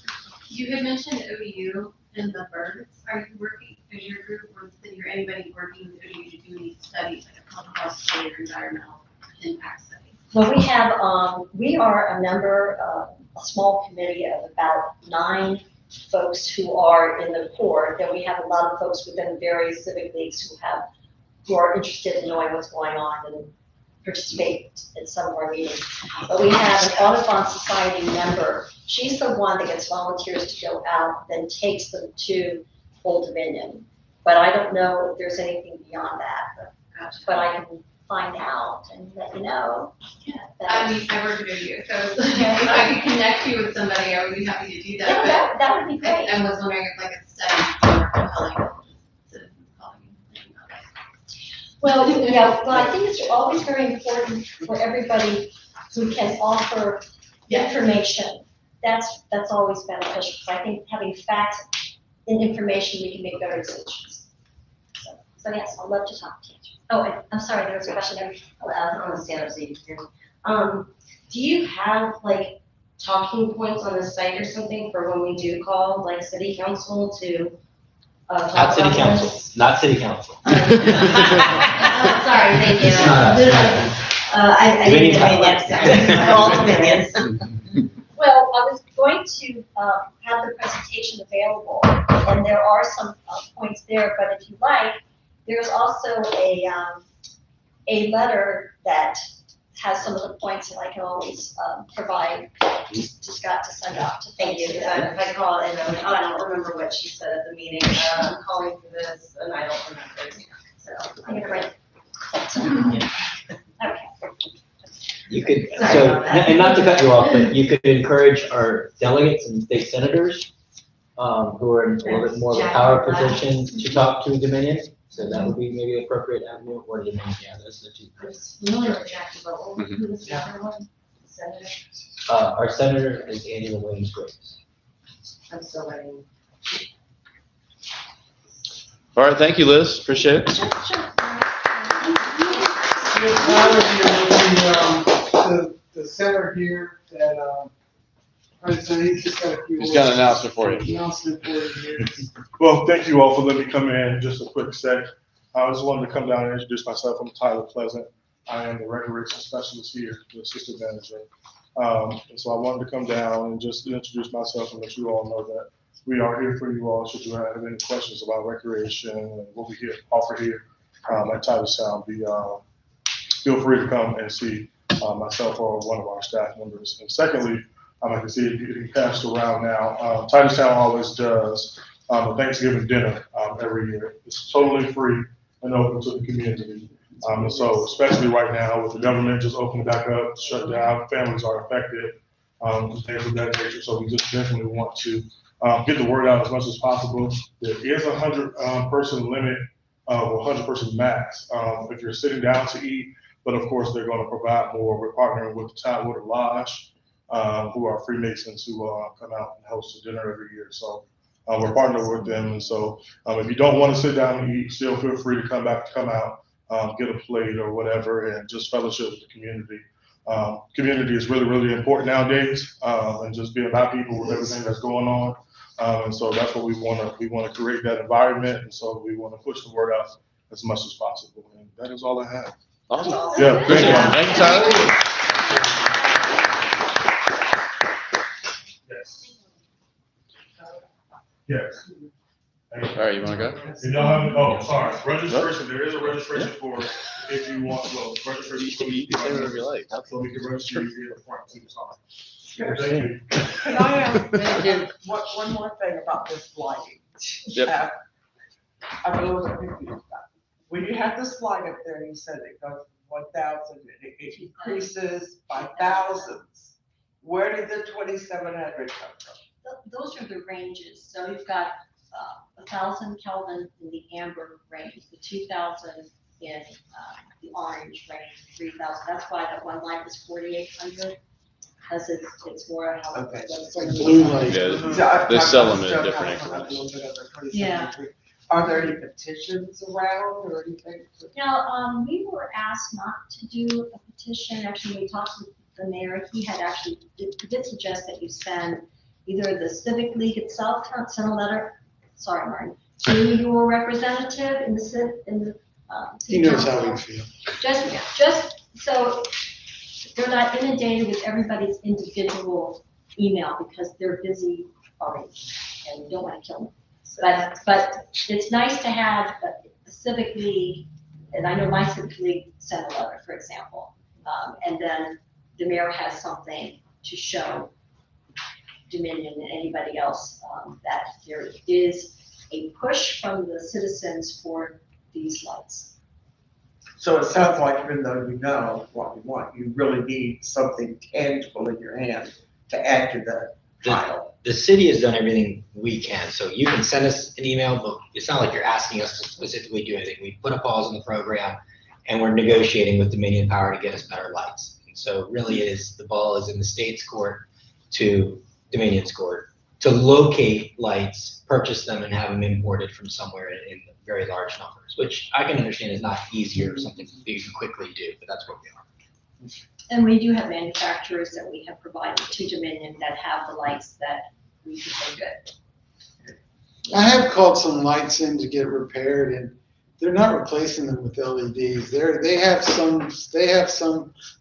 You had mentioned OU and the birds. Are you working, is your group or is anybody working with OU to do any studies, like a compost study or environmental impact study? Well, we are a member of a small committee of about 9 folks who are in the core. Then we have a lot of folks within various civic leagues who are interested in knowing what's going on and participate in some of our meetings. But we have an Audubon Society member. She's the one that gets volunteers to go out, then takes them to Old Dominion. But I don't know if there's anything beyond that, but I can find out and let you know. Yeah. That- I mean, I work at OU, so if I could connect you with somebody, I would be happy to do Yeah, that. that would be But great. I was wondering if like a study is more compelling. Citizens calling you. Well, yeah, well, I think it's always very important for everybody who can offer information. That's always beneficial, because I think having facts and information, we can make better decisions. So yes, I'd love to talk to you. Oh, and I'm sorry, there was a question there. I'm gonna stand up so you can hear me. Do you have like talking points on the site or something for when we do call, like city council to talk Not city about council, this? not city council. Sorry, thank you. It's not us. I didn't get any Dominion. next time. All Dominions. Well, I was going to have the presentation available, and there are some points there, but if you like, there's also a letter that has some of the points that I can always provide to Scott to send out to Thank you, folks. because if I call and I don't remember what she said at the meeting, I'm calling for this, and I don't remember it. So I'm gonna write. All right. You could, Sorry so, about that. and not to cut you off, but you could encourage our delegates and state senators, who are in a little bit more of a power position to talk to Dominion. So that would be maybe an appropriate avenue, or Dominion, yeah, that's the two. I'm familiar with Jackie, but who was the other one? Senator? Our senator is Andy Williams Graves. I'm still waiting. All right, thank you, Liz. Appreciate it. The center here that, so he's just got a few. He's got an announcement for you. Announcement for you here. Well, thank you all for letting me come in. Just a quick sec. I just wanted to come down and introduce myself. I'm Tyler Pleasant. I am the recreation specialist here, the assistant manager. And so I wanted to come down and just introduce myself and let you all know that we are here for you all. Should you have any questions about recreation and what we offer here at Titus Town, feel free to come and see myself or one of our staff members. And secondly, I can see it getting passed around now. Titus Town always does a Thanksgiving dinner every year. It's totally free and open to the community. And so, especially right now with the government just opening back up, shut down, families are affected, things of that nature. So we just definitely want to get the word out as much as possible. There is a 100-person limit, or 100-person max if you're sitting down to eat. But of course, they're going to provide more. We're partnering with the Tidewater Lodge, who are Freemasons who come out and host a dinner every year. So we're partnered with them. And so if you don't want to sit down and eat, still feel free to come out, get a plate or whatever, and just fellowship with the community. Community is really, really important nowadays, and just being about people with everything that's going on. And so that's what we want to create that environment. And so we want to push the word out as much as possible. And that is all I have. Awesome. Yeah, thank you. Thank you, Tyler. Yes. Yes. All right, you want to go? If y'all have, oh, sorry, registration, there is a registration for if you want, well, registration. You can say whatever you like. So we can register you here in the front too, sorry. Thank you. Can I ask one more thing about this lighting? Yep. I'm a little bit confused about it. When you had the slide up there, you said it goes from 1,000, it increases by thousands. Where did the 2,700 come from? Those are the ranges. So you've got 1,000 Kelvin in the amber range, the 2,000 in the orange range, 3,000. That's why that one light is 4,800, because it's more how Okay. it's Like blue light. Yeah, they sell them in different increments. Yeah. Are there any petitions around or anything? Now, we were asked not to do a petition. Actually, we talked with the mayor. He had actually did suggest that you send either the Civic League itself, send a letter, sorry, Martin, to your representative in the He knows how we feel. Just so they're not inundated with everybody's individual email because they're busy already and you don't want to kill them. But it's nice to have the Civic League, and I know my Civic League sent a letter, for example, and then the mayor has something to show Dominion and anybody else that there is a push from the citizens for these lights. So it sounds like even though you know what you want, you really need something tangible in your hand to add to the pile. The city has done everything we can, so you can send us an email, but it's not like you're asking us to specifically do anything. We put a pause in the program, and we're negotiating with Dominion Power to get us better lights. And so really the ball is in the state's court to Dominion's court to locate lights, purchase them, and have them imported from somewhere in very large numbers, which I can understand is not easy or something you can quickly do, but that's what we are. And we do have manufacturers that we have provided to Dominion that have the lights that we think are good. I have called some lights in to get repaired, and they're not replacing them with LEDs. They have some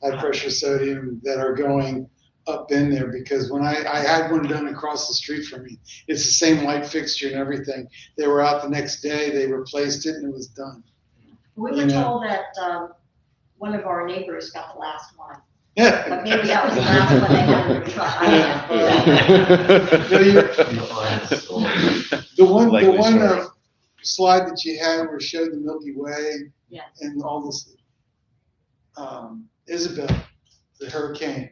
high pressure sodium that are going up in there, because when I had one done across the street from me, it's the same light fixture and everything. They were out the next day, they replaced it, and it was done. We were told that one of our neighbors got the last one. Yeah. But maybe that was the last one they had in their truck. The one slide that you had where it showed the Milky Way Yes. and all this, Isabel, the hurricane.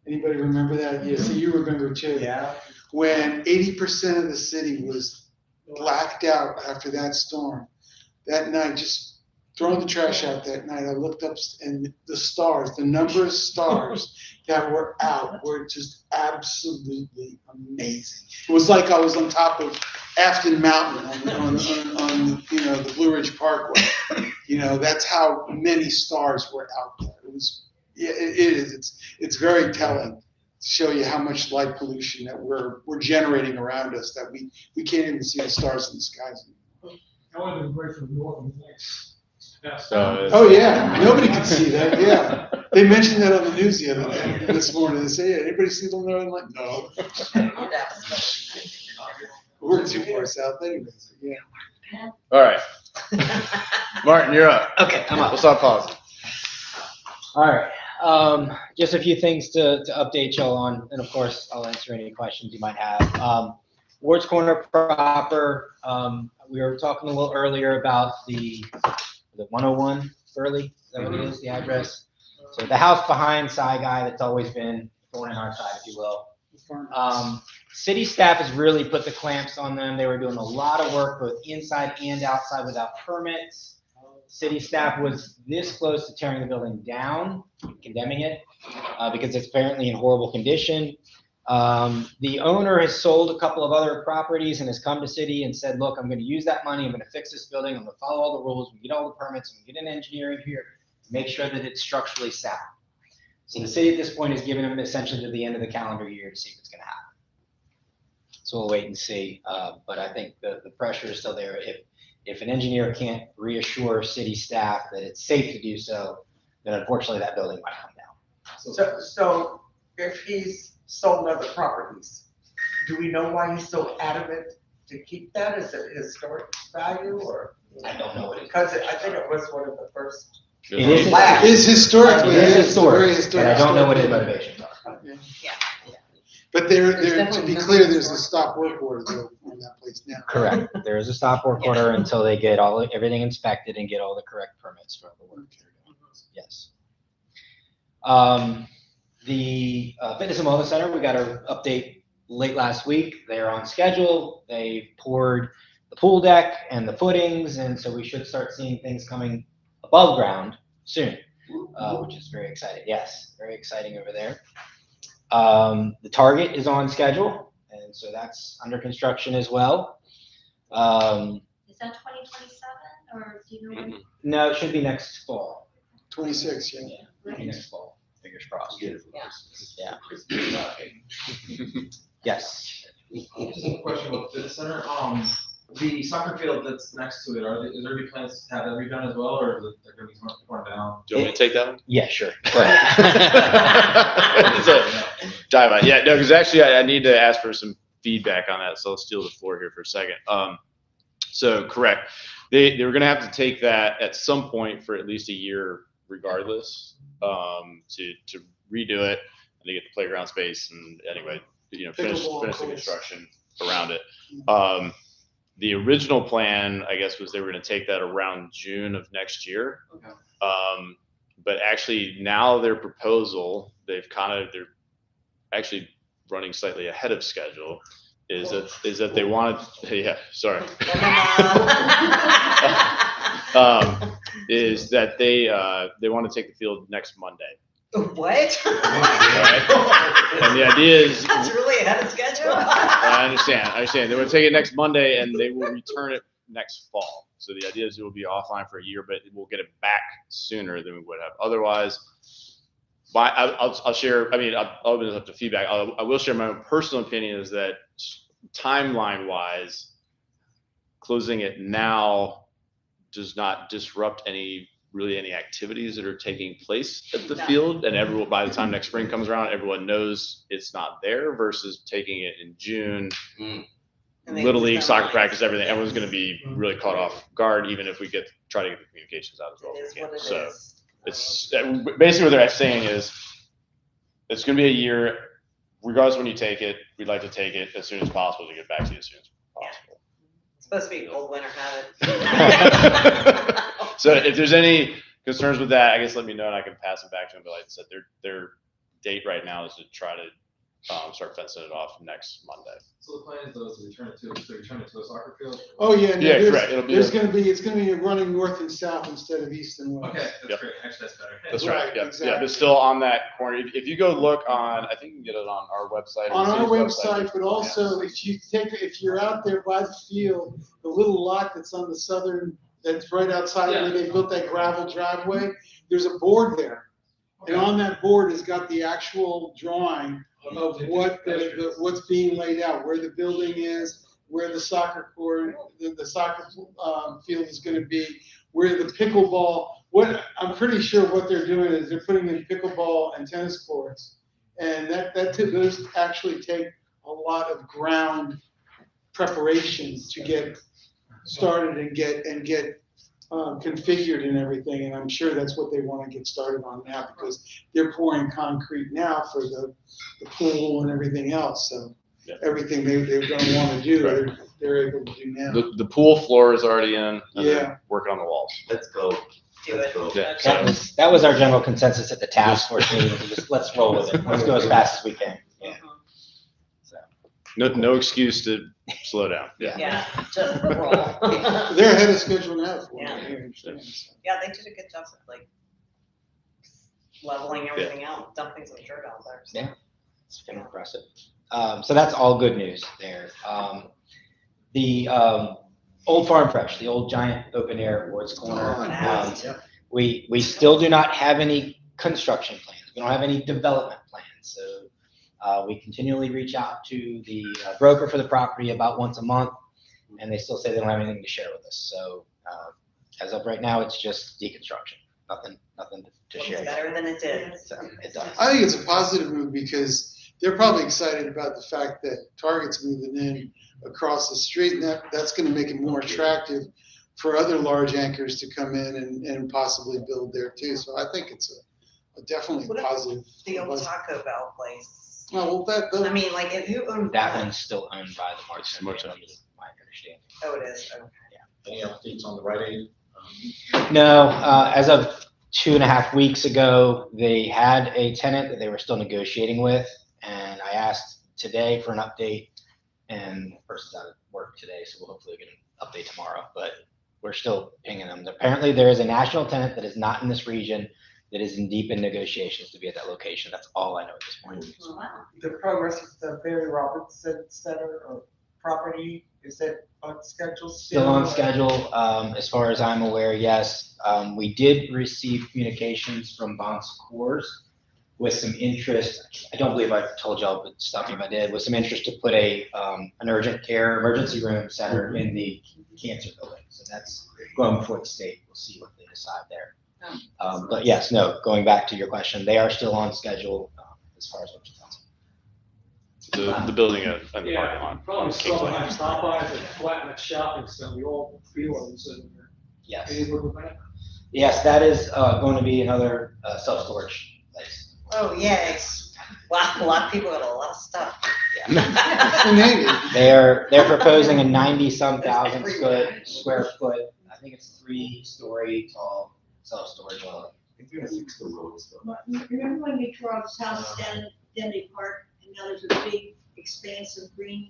Anybody remember that? Yeah, so you remember too. Yeah. When 80% of the city was blacked out after that storm. That night, just throwing the trash out that night, I looked up and the stars, the number of stars that were out were just absolutely amazing. It was like I was on top of Afton Mountain on the Blue Ridge Parkway. That's how many stars were out there. It was, yeah, it is. It's very telling to show you how much light pollution that we're generating around us that we can't even see the stars in the skies anymore. I wanted to break from Northern Lights. Oh yeah, nobody can see that. Yeah, they mentioned that on the news the other day, this morning. They say, "Yeah, anybody see them there?" I'm like, "No." We're too far south, anyways. Yeah. All right. Martin, you're up. Okay, I'm up. We'll stop pausing. All right. Just a few things to update y'all on, and of course, I'll answer any questions you might have. Ward's Corner proper, we were talking a little earlier about the 101 Burley, is that what it is, the address? So the house behind Cy Guy that's always been thorn in our side, if you will. City staff has really put the clamps on them. They were doing a lot of work both inside and outside without permits. City staff was this close to tearing the building down, condemning it, because it's apparently in horrible condition. The owner has sold a couple of other properties and has come to city and said, look, I'm going to use that money. I'm going to fix this building. I'm going to follow all the rules. We get all the permits. We get an engineer in here to make sure that it's structurally sound. So the city at this point has given him essentially to the end of the calendar year to see what's going to happen. So we'll wait and see. But I think the pressure is still there. If an engineer can't reassure city staff that it's safe to do so, then unfortunately that building might come down. So if he's sold other properties, do we know why he's so adamant to keep that? Is it historic value or? I don't know what it is. Because I think it was one of the first. It is Flash. It is historically. It is very historic, but I don't know what his motivations are. Yeah. But to be clear, there's a stop work order though on that place now. Correct. There is a stop work order until they get everything inspected and get all the correct permits for the work. Yes. The Fitness and Wellness Center, we got an update late last week. They're on schedule. They poured the pool deck and the footings, and so we should start seeing things coming above ground soon, which is very exciting. Yes, very exciting over there. The Target is on schedule, and so that's under construction as well. Is that 2027 or do you know when? No, it should be next fall. 26, yeah. Yeah, next fall. Fingers crossed. Yeah. Yes. Just a question about the center. The soccer field that's next to it, is there any plans to have that redone as well, or is it going to be torn down? Do you want me to take that one? Yeah, sure. Dive on. Yeah, no, because actually I need to ask for some feedback on that, so I'll steal the floor here for a second. So correct. They were going to have to take that at some point for at least a year regardless, to redo it and to get the playground space and anyway, finish the construction around it. The original plan, I guess, was they were going to take that around June of next year. Okay. But actually now their proposal, they're actually running slightly ahead of schedule, is that they wanted, yeah, sorry. Is that they want to take the field next Monday. What? And the idea is That's really ahead of schedule. I understand. They will take it next Monday and they will return it next fall. So the idea is it will be offline for a year, but we'll get it back sooner than we would have otherwise. I'll share. I mean, I'll open this up to feedback. I will share my own personal opinion is that timeline wise, closing it now does not disrupt any activities that are taking place at the field, and everyone, by the time next spring comes around, everyone knows it's not there versus taking it in June. Little league, soccer practice, everything. Everyone's going to be really caught off guard, even if we try to get the communications out as well. So it's basically what they're saying is it's going to be a year, regardless of when you take it. We'd like to take it as soon as possible to get back to you as soon as possible. It's supposed to be a cold winter habit. So if there's any concerns with that, I guess let me know and I can pass it back to them. But like I said, date right now is to try to start fencing it off next Monday. So the plan is though, is to return it to a soccer field? Oh, yeah. no, Yeah, there's- correct. It'll be There's gonna be, it's gonna be running north and south instead of east and west. Okay, that's Yep. great, actually, that's better. That's Right, right. Yep. Yeah, exactly. they're still on that corner. If you go look on, I think you can get it on our website. or On the our city's website, but also if you're out there by the field, the little lot that's on the southern, that's right outside where they built that gravel driveway, there's a board there. And on that board has got the actual drawing of what what's being laid out, where the building is, where the soccer court, the soccer field is gonna be, where the pickleball, I'm pretty sure what they're doing is they're putting in pickleball and tennis courts. And those actually take a lot of ground preparation to get started and get configured and everything. And I'm sure that's what they want to get started on now, because they're pouring concrete now for the pool and everything else. So Yeah. everything they're gonna want to do, they're able to do now. The pool floor is already in, and Yeah. they're working on the walls. Let's go. Do it. Yeah, That was our general consensus at the task force meeting, to just let's roll with it, let's go as fast as we can. Yeah. So, No excuse to slow down. Yeah. Yeah, just roll. They're ahead of schedule now. from what Yeah. I understand, so. Yeah, they did a good job of like leveling everything out, dumping some dirt out there. So. Yeah. It's been impressive. So that's all good news there. The Old Farm Fresh, the old giant open air Woods Corner. We still do not have any construction plans. We don't have any development plans. So we continually reach out to the broker for the property about once a month, and they still say they don't have anything to share with us. So as of right now, it's just deconstruction. Nothing to share. It's better than it did. So it does. I think it's a positive move because they're probably excited about the fact that Target's moving in across the street, and that's gonna make it more attractive for other large anchors to come in and possibly build there too. So I think it's a definitely What if positive. The old Taco Bell place. Oh, well, I mean, like, if you own That one's still owned by the Martin. Martin. My understanding. Oh, it is, okay. Any updates on the Rite Aid? No, as of 2.5 weeks ago, they had a tenant that they were still negotiating with, and I asked today for an update, and the person's out of work today, so we'll hopefully get an update tomorrow, but we're still pinging them. Apparently, there is a national tenant that is not in this region that is in deep in negotiations to be at that location. That's all I know at this point. The progress of the Barry Robinson Center or property, is it on schedule still? Still on schedule, as far as I'm aware, yes. We did receive communications from Bon Secours with some interest. I don't believe I told y'all, but stop me if I did, with some interest to put an urgent care emergency room center in the cancer building. So that's going before the state. We'll see what they decide there. But yes, no, going back to your question, they are still on schedule as far as what's The building and the parking lot. Probably still have stop by and flatten the shopping center, the old feelings and. Yes. With that. Yes, that is going to be another self-storage place. Oh, yay. Wow, a lot of people got a lot of stuff. They're proposing a 90-some thousand square foot, I think it's 3-story tall self-storage building. Remember when we tore off South Denley Park and now there's a big expanse of green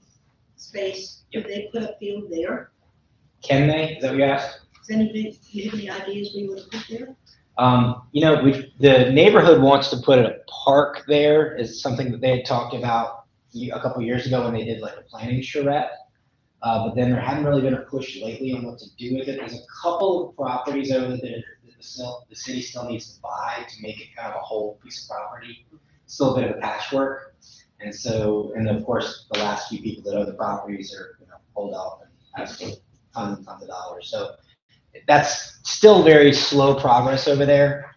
space? Could they put a field there? Can they? Is that what you asked? Does anybody, do you have any ideas we would put there? The neighborhood wants to put a park there, is something that they had talked about a couple years ago when they did like a planning charrette. But then there hadn't really been a push lately on what to do with it. There's a couple of properties over there that the city still needs to buy to make it kind of a whole piece of property. Still a bit of a patchwork. And so, and of course, the last few people that own the properties are, pulled off and asking tons and tons of dollars. So that's still very slow progress over there.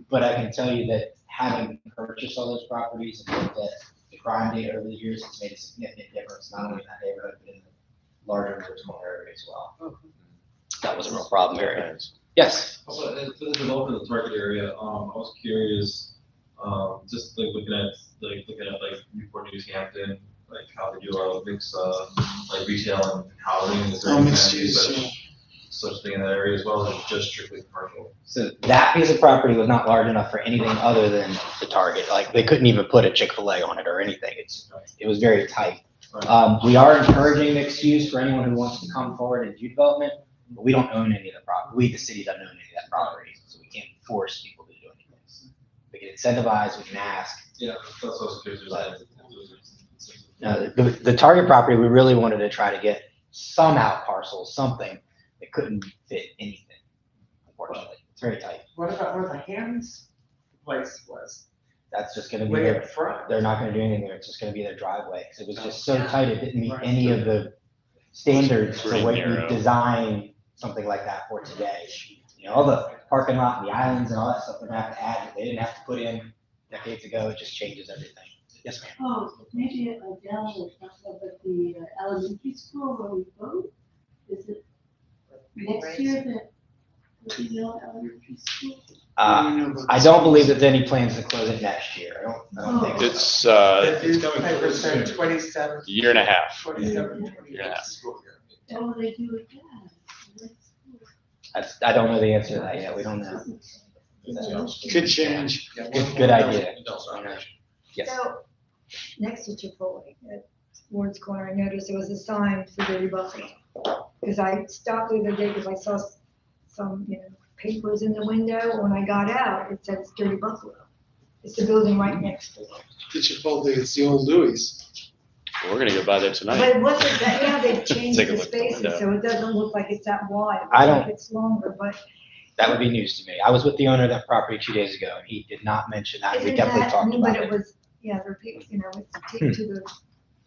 But I can tell you that having purchased all those properties and looked at the crime data over the years, it's made a significant difference, not only in that neighborhood, but in the larger Woods Corner area as well. That was a real problem area. Yes. Also, for the development of the Target area, I was curious, just like looking at Newport News, Hampton, like how they do mix like retail and housing. Is there any Mixed plans use, to such thing in that area as well, or just strictly commercial? So that piece of property was not large enough for anything other than the Target. Like, they couldn't even put a Chick-fil-A on it or anything. It was very tight. We are encouraging mixed use for anyone who wants to come forward and do development, but we don't own any of the property. We, the city, don't own any of that property, so we can't force people to do anything. We can incentivize, we can ask. Yeah, that's what I was curious about. No, the Target property, we really wanted to try to get some out parcels, something that couldn't fit anything, unfortunately. It's very tight. What about where the Ham's place was? That's just gonna be Way their, up front. they're not gonna do anything there. It's just gonna be their driveway. 'Cause it was just so tight, it didn't meet any of the standards for Pretty what you narrow. design something like that for today. You know, all the parking lot and the islands and all that stuff they're gonna have to add, that they didn't have to put in decades ago. It just changes everything. Yes, ma'am. Oh, maybe Adele will talk about the elementary school where we vote. Is it next year that, the elementary school? I don't believe that there are any plans to close it next year. I don't think so. It's, The newspaper said 27. year and a half. 27, Year and a half. What will they do with that? I don't know the answer to that yet. We don't know. Could change. Good idea. Yes. So, next to Chipotle at Ward's Corner, I noticed there was a sign for Dirty Buffalo. Because I stopped the other day because I saw some, papers in the window. When I got out, it says Dirty Buffalo. It's the building right next door. The Chipotle, it's the old Louis. We're gonna go by there tonight. But it wasn't that, they've changed Take a the look at the window. spaces, so it doesn't look like it's that wide. It I looks like don't- It's longer, but That would be news to me. I was with the owner of that property 2 days ago, and he did not mention that. We isn't definitely that, talked but about it it. was, there are people, it's taped to the,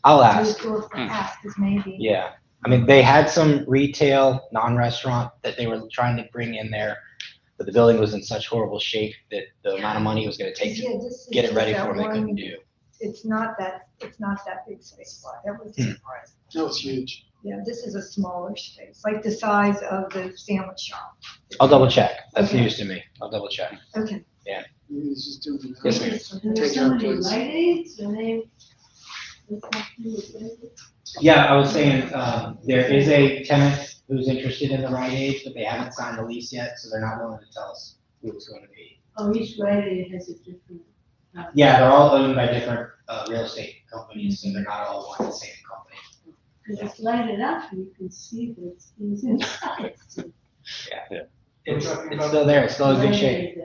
I'll to the ask. store for ask, because maybe. Yeah. I mean, they had some retail, non-restaurant that they were trying to bring in there, but the building was in such horrible shape that the amount of money it was gonna take Yeah, to this is get it ready just for that them, they couldn't one- do. It's not that big space, that was surprising. No, it's huge. Yeah, this is a smaller space, like the size of the sandwich shop. I'll double check. That's Okay. news to me. I'll double check. Okay. Yeah. Maybe he's just doing it. Yes, ma'am. And there's Take so our many place. Rite Aids, and they, what's happening with Rite Aids? Yeah, I was saying, there is a tenant who's interested in the Rite Aid, but they haven't signed the lease yet, so they're not willing to tell us who it's going to be. Oh, each Rite Aid has a different. Yeah, they're all owned by different, real estate companies, so they're not all one and the same company. Because it's lighted up and you can see what's inside. Yeah. It's still there. It's still in good shape.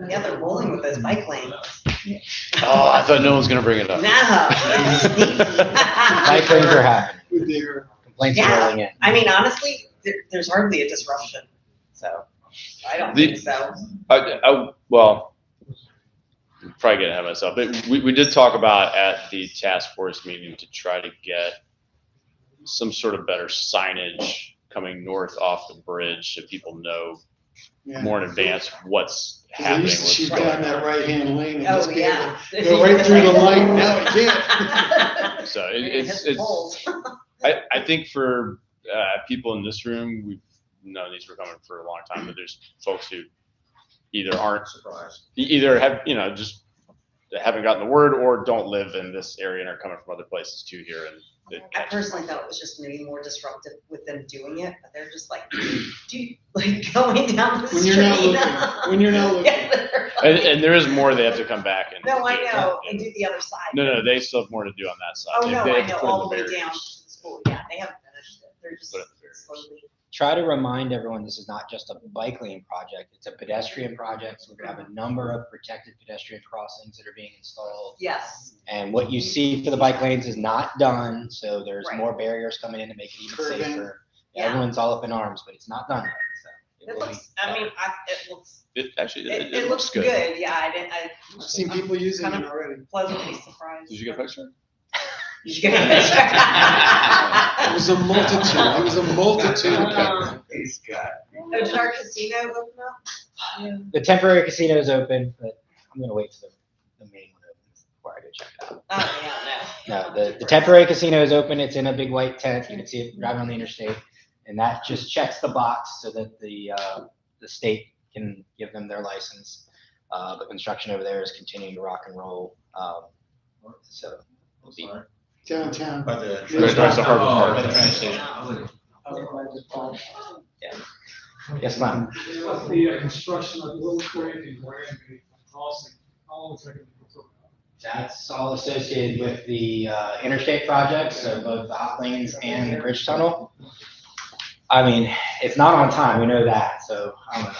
Yeah, they're rolling with those bike lanes. Oh, I thought no one's gonna bring it up. Bike lanes are happening. With their Complaints are Yeah, rolling in. I mean, honestly, there's hardly a disruption, so I don't think so. Well, probably getting ahead of myself, but we did talk about at the task force meeting to try to get some sort of better signage coming north off the bridge so people know Yeah. more in advance what's They happening. used to what's shoot going down on. that right-hand lane and Oh, just be able yeah. to go right through the light. Now you can't. So Hit poles. I think for people in this room, we've known these were coming for a long time, but there's folks who either aren't surprised, either have, just haven't gotten the word or don't live in this area and are coming from other places too here. And I personally thought it was just maybe more disruptive with them doing it, but they're just like, going down the When street. you're not looking, when you're not looking. and there is more they have to come back and. No, I do. know, and do the other side. No, they still have more to do on that side. Oh, no, They I have to know, put in all the way barriers. down to the school, yeah, they haven't finished it, they're just Put up the barriers. slowly. Try to remind everyone this is not just a bike lane project, it's a pedestrian project. So we're gonna have a number of protected pedestrian crossings that are being installed. Yes, And what you see for the bike lanes is not done, so there's Right. more barriers coming in to make it even Curving. safer. Yeah. Everyone's all up in arms, but it's not done yet, so. it will looks, be I mean, better. it looks, It looks good, yeah, I've seen people using Kind it of already. pleasantly surprised. Did you get a picture? Did you get a picture? It was a multitude. It was a multitude of people. He's got. Oh, did our casino open up? Yeah. The temporary casino is open, but I'm gonna wait till the main one opens before I go check it out. Oh, yeah, No, the temporary casino is open. It's in a big white tent. You can see it driving on the interstate. And that just checks the box so that the state can give them their license. The construction over there is continuing to rock and roll. So we'll be. Downtown. There's the Harbor Park. Otherwise it's all. Yes, ma'am. What's the construction of Little Creek and Granby crossing? How long is that gonna be? That's all associated with the interstate projects, so both the hot lanes and the bridge tunnel. I mean, it's not on time, we know that, so I don't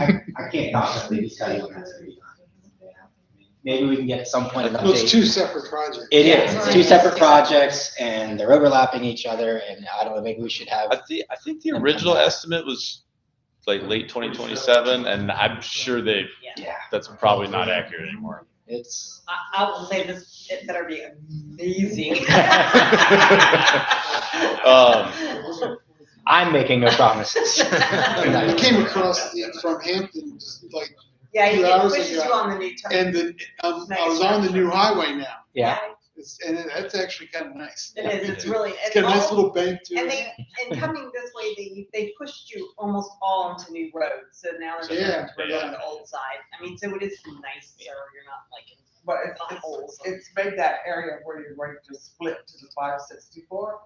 know. I can't confidently tell you when that's gonna be done. Maybe we can get at some point an update. Well, it's two separate projects. It is, it's two separate projects and they're overlapping each other and I don't know, maybe we should have. I think the original estimate was like late 2027, and I'm sure that's probably not accurate anymore. It's. I will say this, it better be amazing. I'm making no promises. I came across from Hampton like Yeah, 2 it hours pushes ago, you on the new turn. and I was on the new highway now. Yeah. And that's actually kind of nice. It is, it's really. It's got a nice little bank to And it. and coming this way, they pushed you almost all onto new roads, so now Yeah. we're on the old side. I mean, so it is nice, so you're not like in But potholes. it's made that area where you're going to split to the 564.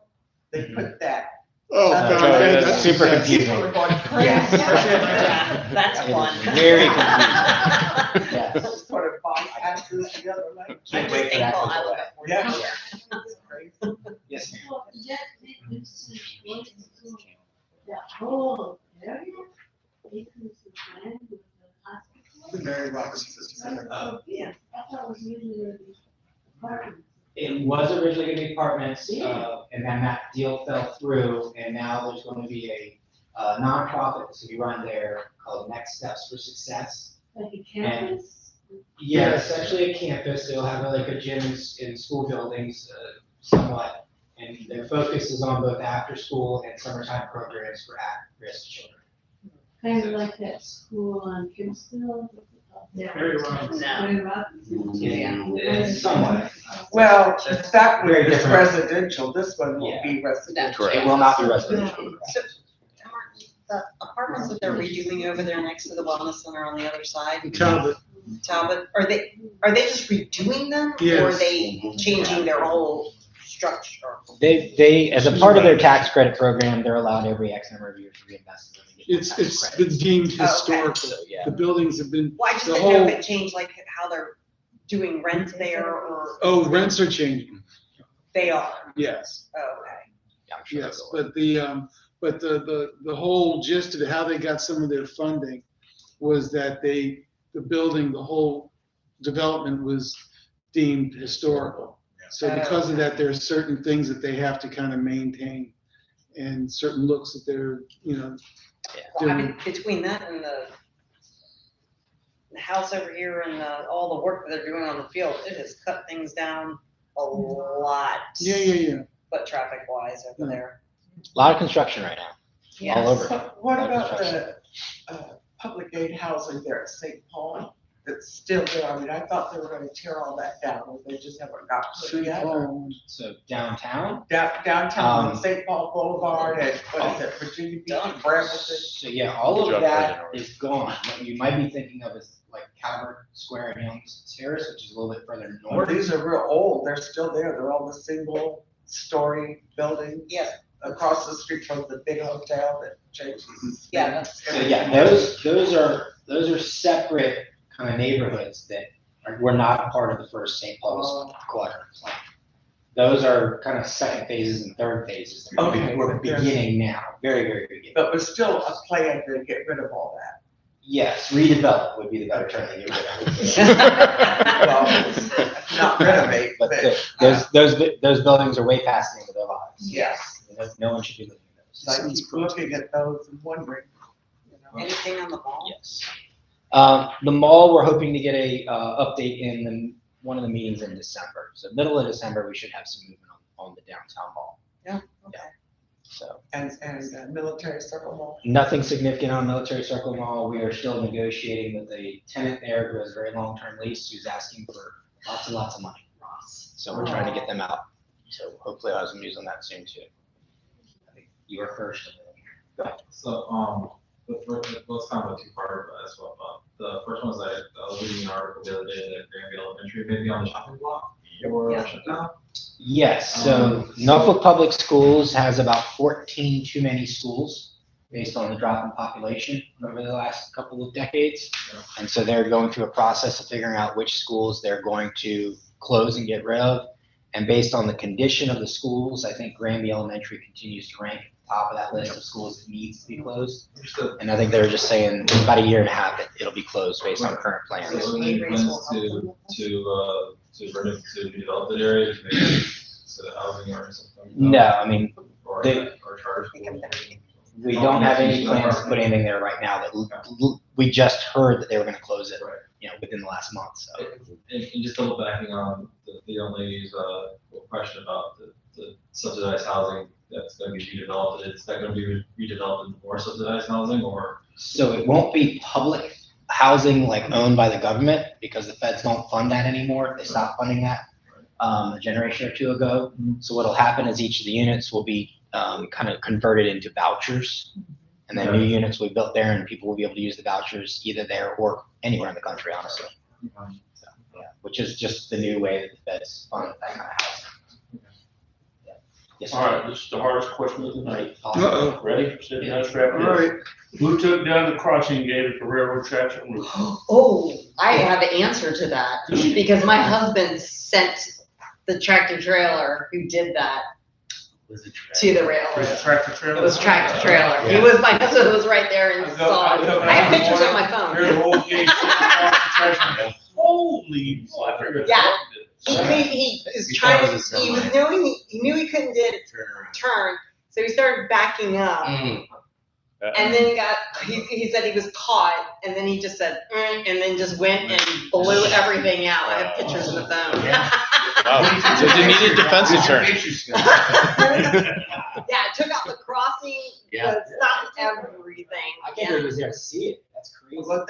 They put that. Oh, God, that's super confusing. People are going crazy. Yeah, that's It is fun. very confusing. Yes. Sort of bypasses the other lane. Can't wait for that to go away. Yeah. That's crazy. Yes, ma'am. Well, that whole area, it was the land with the hospital. The Mary Robinson. Yeah. I thought it was usually the apartments. It was originally gonna be apartments, and then that deal fell through, and now there's going to be a nonprofit that's gonna be run there called Next Steps for Success. Like a campus? Yeah, it's actually a campus, they'll have like a gym in school buildings, somewhat, and their focus is on both after-school and summertime programs for at-risk children. Kind of like that school on Kingsville? Yeah. Very Robinson. Mary Robinson. Yeah, it's somewhat. Well, that one Very is different. residential, this one won't be residential. It will not be residential. So, the apartments that they're redoing over there next to the wellness center on the other side, Talbot. are they just redoing them? Or are Yes. they changing their whole structure? They, as a part of their tax credit program, they're allowed every X number of years to reinvest in them. and get more tax It's credits. been deemed Okay. historical. So, yeah. The buildings have been, Well, I just the didn't know whole, if it changed like how they're doing rent there or. oh, rents are changing. They are, Yes, oh, okay. Yeah, I'm sure yes. they'll- But the whole gist of how they got some of their funding was that the whole development was deemed historical. So because of that, there are certain things that they have to kind of maintain and certain looks that they're, Well, I mean, between that and the house over here and all the work that they're doing on the field, it has cut things down a lot. Yeah. But traffic wise over Yeah. there. A lot of construction right now, Yes. all over. But what about the public aid housing there at St. Paul? That's still there. I mean, I thought they were gonna tear all that down, or they just haven't got to it St. yet. Paul. So downtown, Downtown on Um, St. Paul Boulevard and what is it, Virginia Beach, and Bradford? so yeah, all Good of job, that President. is gone. What you might be thinking of is like Calvert Square and Young's Terrace, which is a little bit further Or north. these are real old, they're still there, they're all the single story buildings. Yeah. Across the street from the big hotel that changes. Yeah. So yeah, those are separate kind of neighborhoods that were not part of the first St. Paul's quadrant. Like, those are kind of second phases and third phases. Okay, We're but there's- beginning now, very, very beginning. But there's still a plan to get rid of all that. Yes, redevelop would be the better term to get rid of. Well, not renovate, But but. those buildings are way past the end of their lives. Yes. No one should be living in those. So I keep looking at those and wondering, you know. Anything on the mall? Yes. The mall, we're hoping to get a update in one of the meetings in December. So middle of December, we should have some movement on the downtown mall. Yeah, okay. So And Military Circle Mall. nothing significant on Military Circle Mall. We are still negotiating with a tenant there who has a very long-term lease, who's asking for lots and lots of money. So we're trying to get them out. So hopefully I'll have some news on that soon too. I think you were first. Go ahead. So, It's kind of a two-part as well. The first one is I was reading an article the other day that Granville Elementary may be on the shopping block or shut down. Yes, so Norfolk Public Schools has about 14 too many schools based on the drop in population over the last couple of decades. And so they're going through a process of figuring out which schools they're going to close and get rid of. And based on the condition of the schools, I think Granby Elementary continues to rank at the top of that list of schools that needs to be closed. And I think they're just saying in about a year and a half that it'll be closed based on current plans. So any plans to redevelop the area, to make it sort of housing or something? No, I mean, Or charge. we don't have any plans to put anything there right now. That we just heard that they were going to close it, within the last month. So. And just double backing on the young lady's question about the subsidized housing that's going to be redeveloped. Is that going to be redeveloped into more subsidized housing, or? So it won't be public housing like owned by the government because the feds don't fund that anymore. They stopped funding that a generation or two ago. So what'll happen is each of the units will be kind of converted into vouchers, and then new units will be built there, and people will be able to use the vouchers either there or anywhere in the country, honestly. So, which is just the new way that the feds fund that kind of housing. Yes, all right, this is the hardest question of the night. Uh-oh. Ready? Sit down, strap in. All right. Who took down the crossing gate at the railroad tracks at Route? Oh, I have an answer to that, because my husband sent the tractor trailer who did that to the railroad. Was it tractor trailer? It was tractor trailer. Yeah. My husband was right there and saw it. I have pictures on my phone. There's an old gate sitting across the tracks. Holy, I figured. Yeah. He was trying to, he knew he couldn't get it to turn, so he started backing up. And then he said he was caught, and then he just said, and then just went and blew everything out. I have pictures on the phone. Wow. So they needed defense attorney. Yeah, it took out the crossing, stopped everything. I can't believe I was there to see it. That's crazy. Well,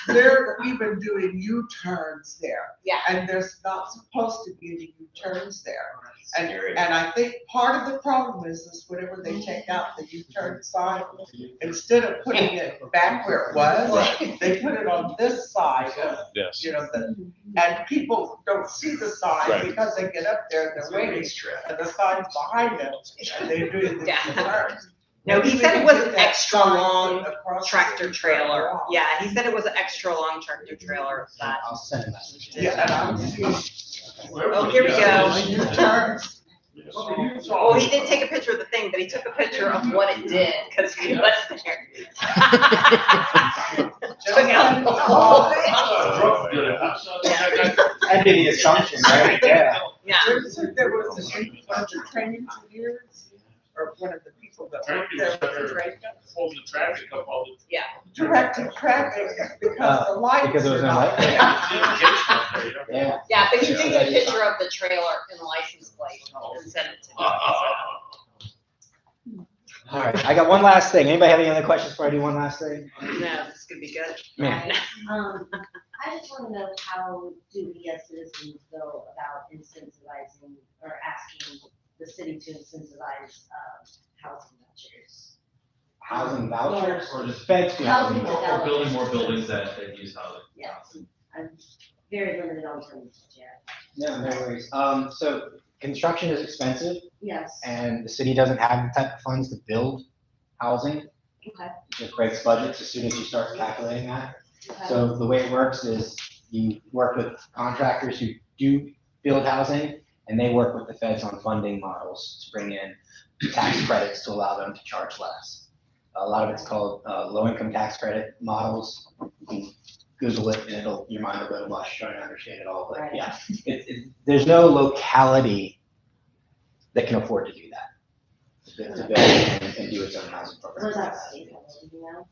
they're even doing U-turns there. Yeah. And there's not supposed to be any U-turns there. And I think part of the problem is whenever they take out the U-turn sign, instead of putting it back where it was, they put it on this side of, Yes. and people don't see the sign because they get up there and they're waiting, and the sign's behind them, and they're doing the U-turns. No, he said it was an extra long tractor trailer. Yeah, he said it was an extra long tractor trailer that. I'll send him that. Yeah, and I'm seeing. Oh, here we go. U-turns. Well, he didn't take a picture of the thing, but he took a picture of what it did, because he was there. Took out the whole thing. That'd be the assumption, right? Yeah. Yeah. There was a bunch of training engineers, or one of the people that worked there was trained. Hold the traffic up all the. Yeah. Directing traffic because the lights. Because it was are no not light. there. Yeah. Yeah, but he did get a picture of the trailer and the license plate and sent it to me. All right, I got one last thing. Anybody have any other questions before I do one last thing? No, this is gonna be good. Man. I just want to know, how do we as citizens go about incentivizing or asking the city to incentivize housing vouchers? Housing vouchers Or just feds do Housing housing. Or building more buildings that use housing. Yes, I'm very limited on terms yet. No, no worries. So construction is expensive, Yes, and the city doesn't have the type of funds to build housing. okay, It just breaks budgets as soon as you start calculating that. okay. So the way it works is you work with contractors who do build housing, and they work with the feds on funding models to bring in tax credits to allow them to charge less. A lot of it's called low-income tax credit models. You can Google it, and your mind will go to mush trying to understand it all. But Right. yeah, there's no locality that can afford to do that, to build and do its own housing What program. about state level, you know?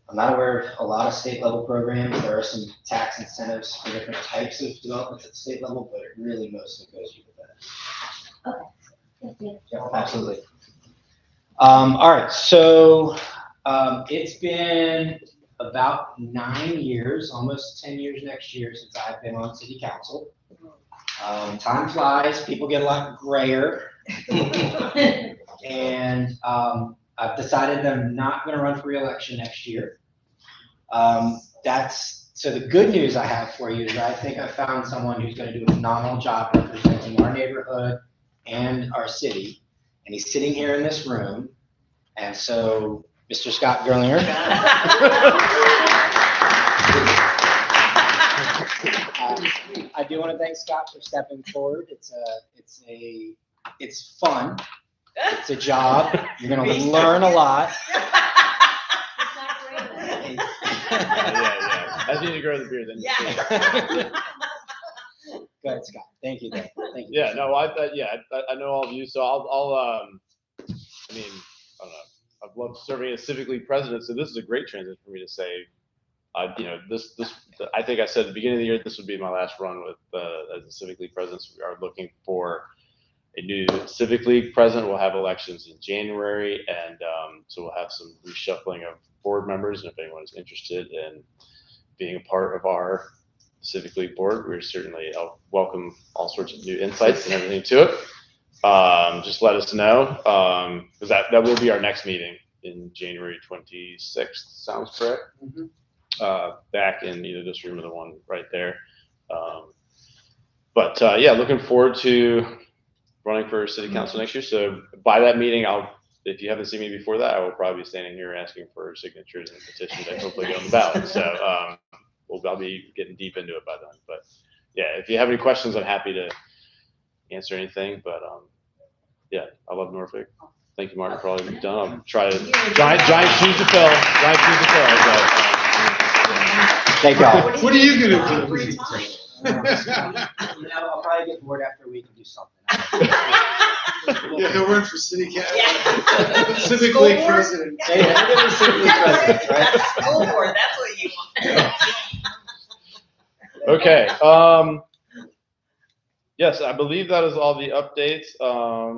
I'm not aware of a lot of state level programs. There are some tax incentives for different types of developments at the state level, but it really mostly goes through the feds. Okay. Yeah, absolutely. All right, so it's been about 9 years, almost 10 years next year since I've been on city council. Time flies, people get a lot grayer. And I've decided I'm not gonna run for reelection next year. So the good news I have for you is I think I found someone who's gonna do a phenomenal job representing our neighborhood and our city. And he's sitting here in this room. And so, Mr. Scott Gerlinger. I do want to thank Scott for stepping forward. It's fun. It's a job. You're going to learn a lot. Yeah. I need to grow the beard then. Yeah. Go ahead, Scott. Thank you. Thank you. Yeah, no, I know all of you, so I mean, I don't know. I've loved serving as Civic League president, so this is a great transition for me to say, I think I said at the beginning of the year, this would be my last run with as a Civic League president. So we are looking for a new Civic League president. We'll have elections in January, and so we'll have some reshuffling of board members. And if anyone is interested in being a part of our Civic League board, we're certainly welcome all sorts of new insights and everything to it. Just let us know, because that will be our next meeting in January 26th. Sounds correct? Mm-hmm. Back in either this room or the one right there. Yeah, looking forward to running for city council next year. So by that meeting, if you haven't seen me before that, I will probably be standing here asking for signatures and petitions that hopefully get on the ballot. So I'll be getting deep into it by then. But yeah, if you have any questions, I'm happy to answer anything. But yeah, I love Norfolk. Thank you, Martin, for all you've done. I'll try to giant shoes to fill. Giant shoes to fill. But, thank y'all. What are you gonna do? I'll probably get bored after a week and do something. Yeah, he'll run for city council. Yeah. Civic School League board? president. Hey, I'm gonna be Civic League president, right? School board, that's what you want. okay. Yes, I believe that is all the updates. Oh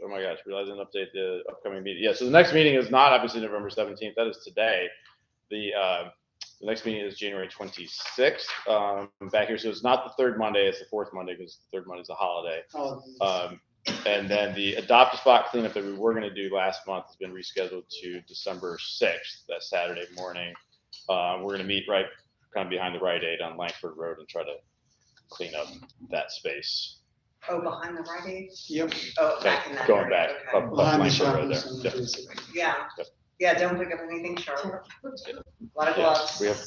my gosh, realizing to update the upcoming meeting. Yeah, so the next meeting is not obviously November 17th. That is today. The next meeting is January 26th. Back here, so it's not the third Monday, it's the fourth Monday because the third Monday is a holiday. And then the adopt a spot cleanup that we were going to do last month has been rescheduled to December 6th, that Saturday morning. We're going to meet right kind of behind the Rite Aid on Langford Road and try to clean up that space. Oh, behind the Rite Aid? Yep. Oh, back in that Going area, back okay. up Behind the Langford shopping Road there. center, Yep. basically. Yeah. Yep. Yeah, don't pick up anything sharp. A lot of Yeah, gloves. we have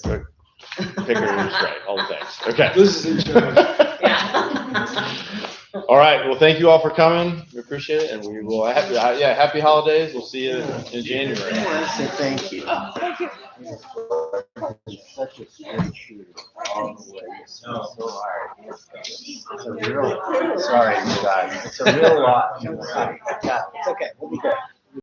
pickers, right, all the things. Okay. Liz is in charge. Yeah. All right, well, thank you all for coming. We appreciate it, and we will, happy holidays. We'll see you in January. I want to say thank you. Thank you. Such a straight shooter all the way. It's so hard. It's a real, sorry, you guys. It's a real lot. Yeah, it's okay. We'll be good.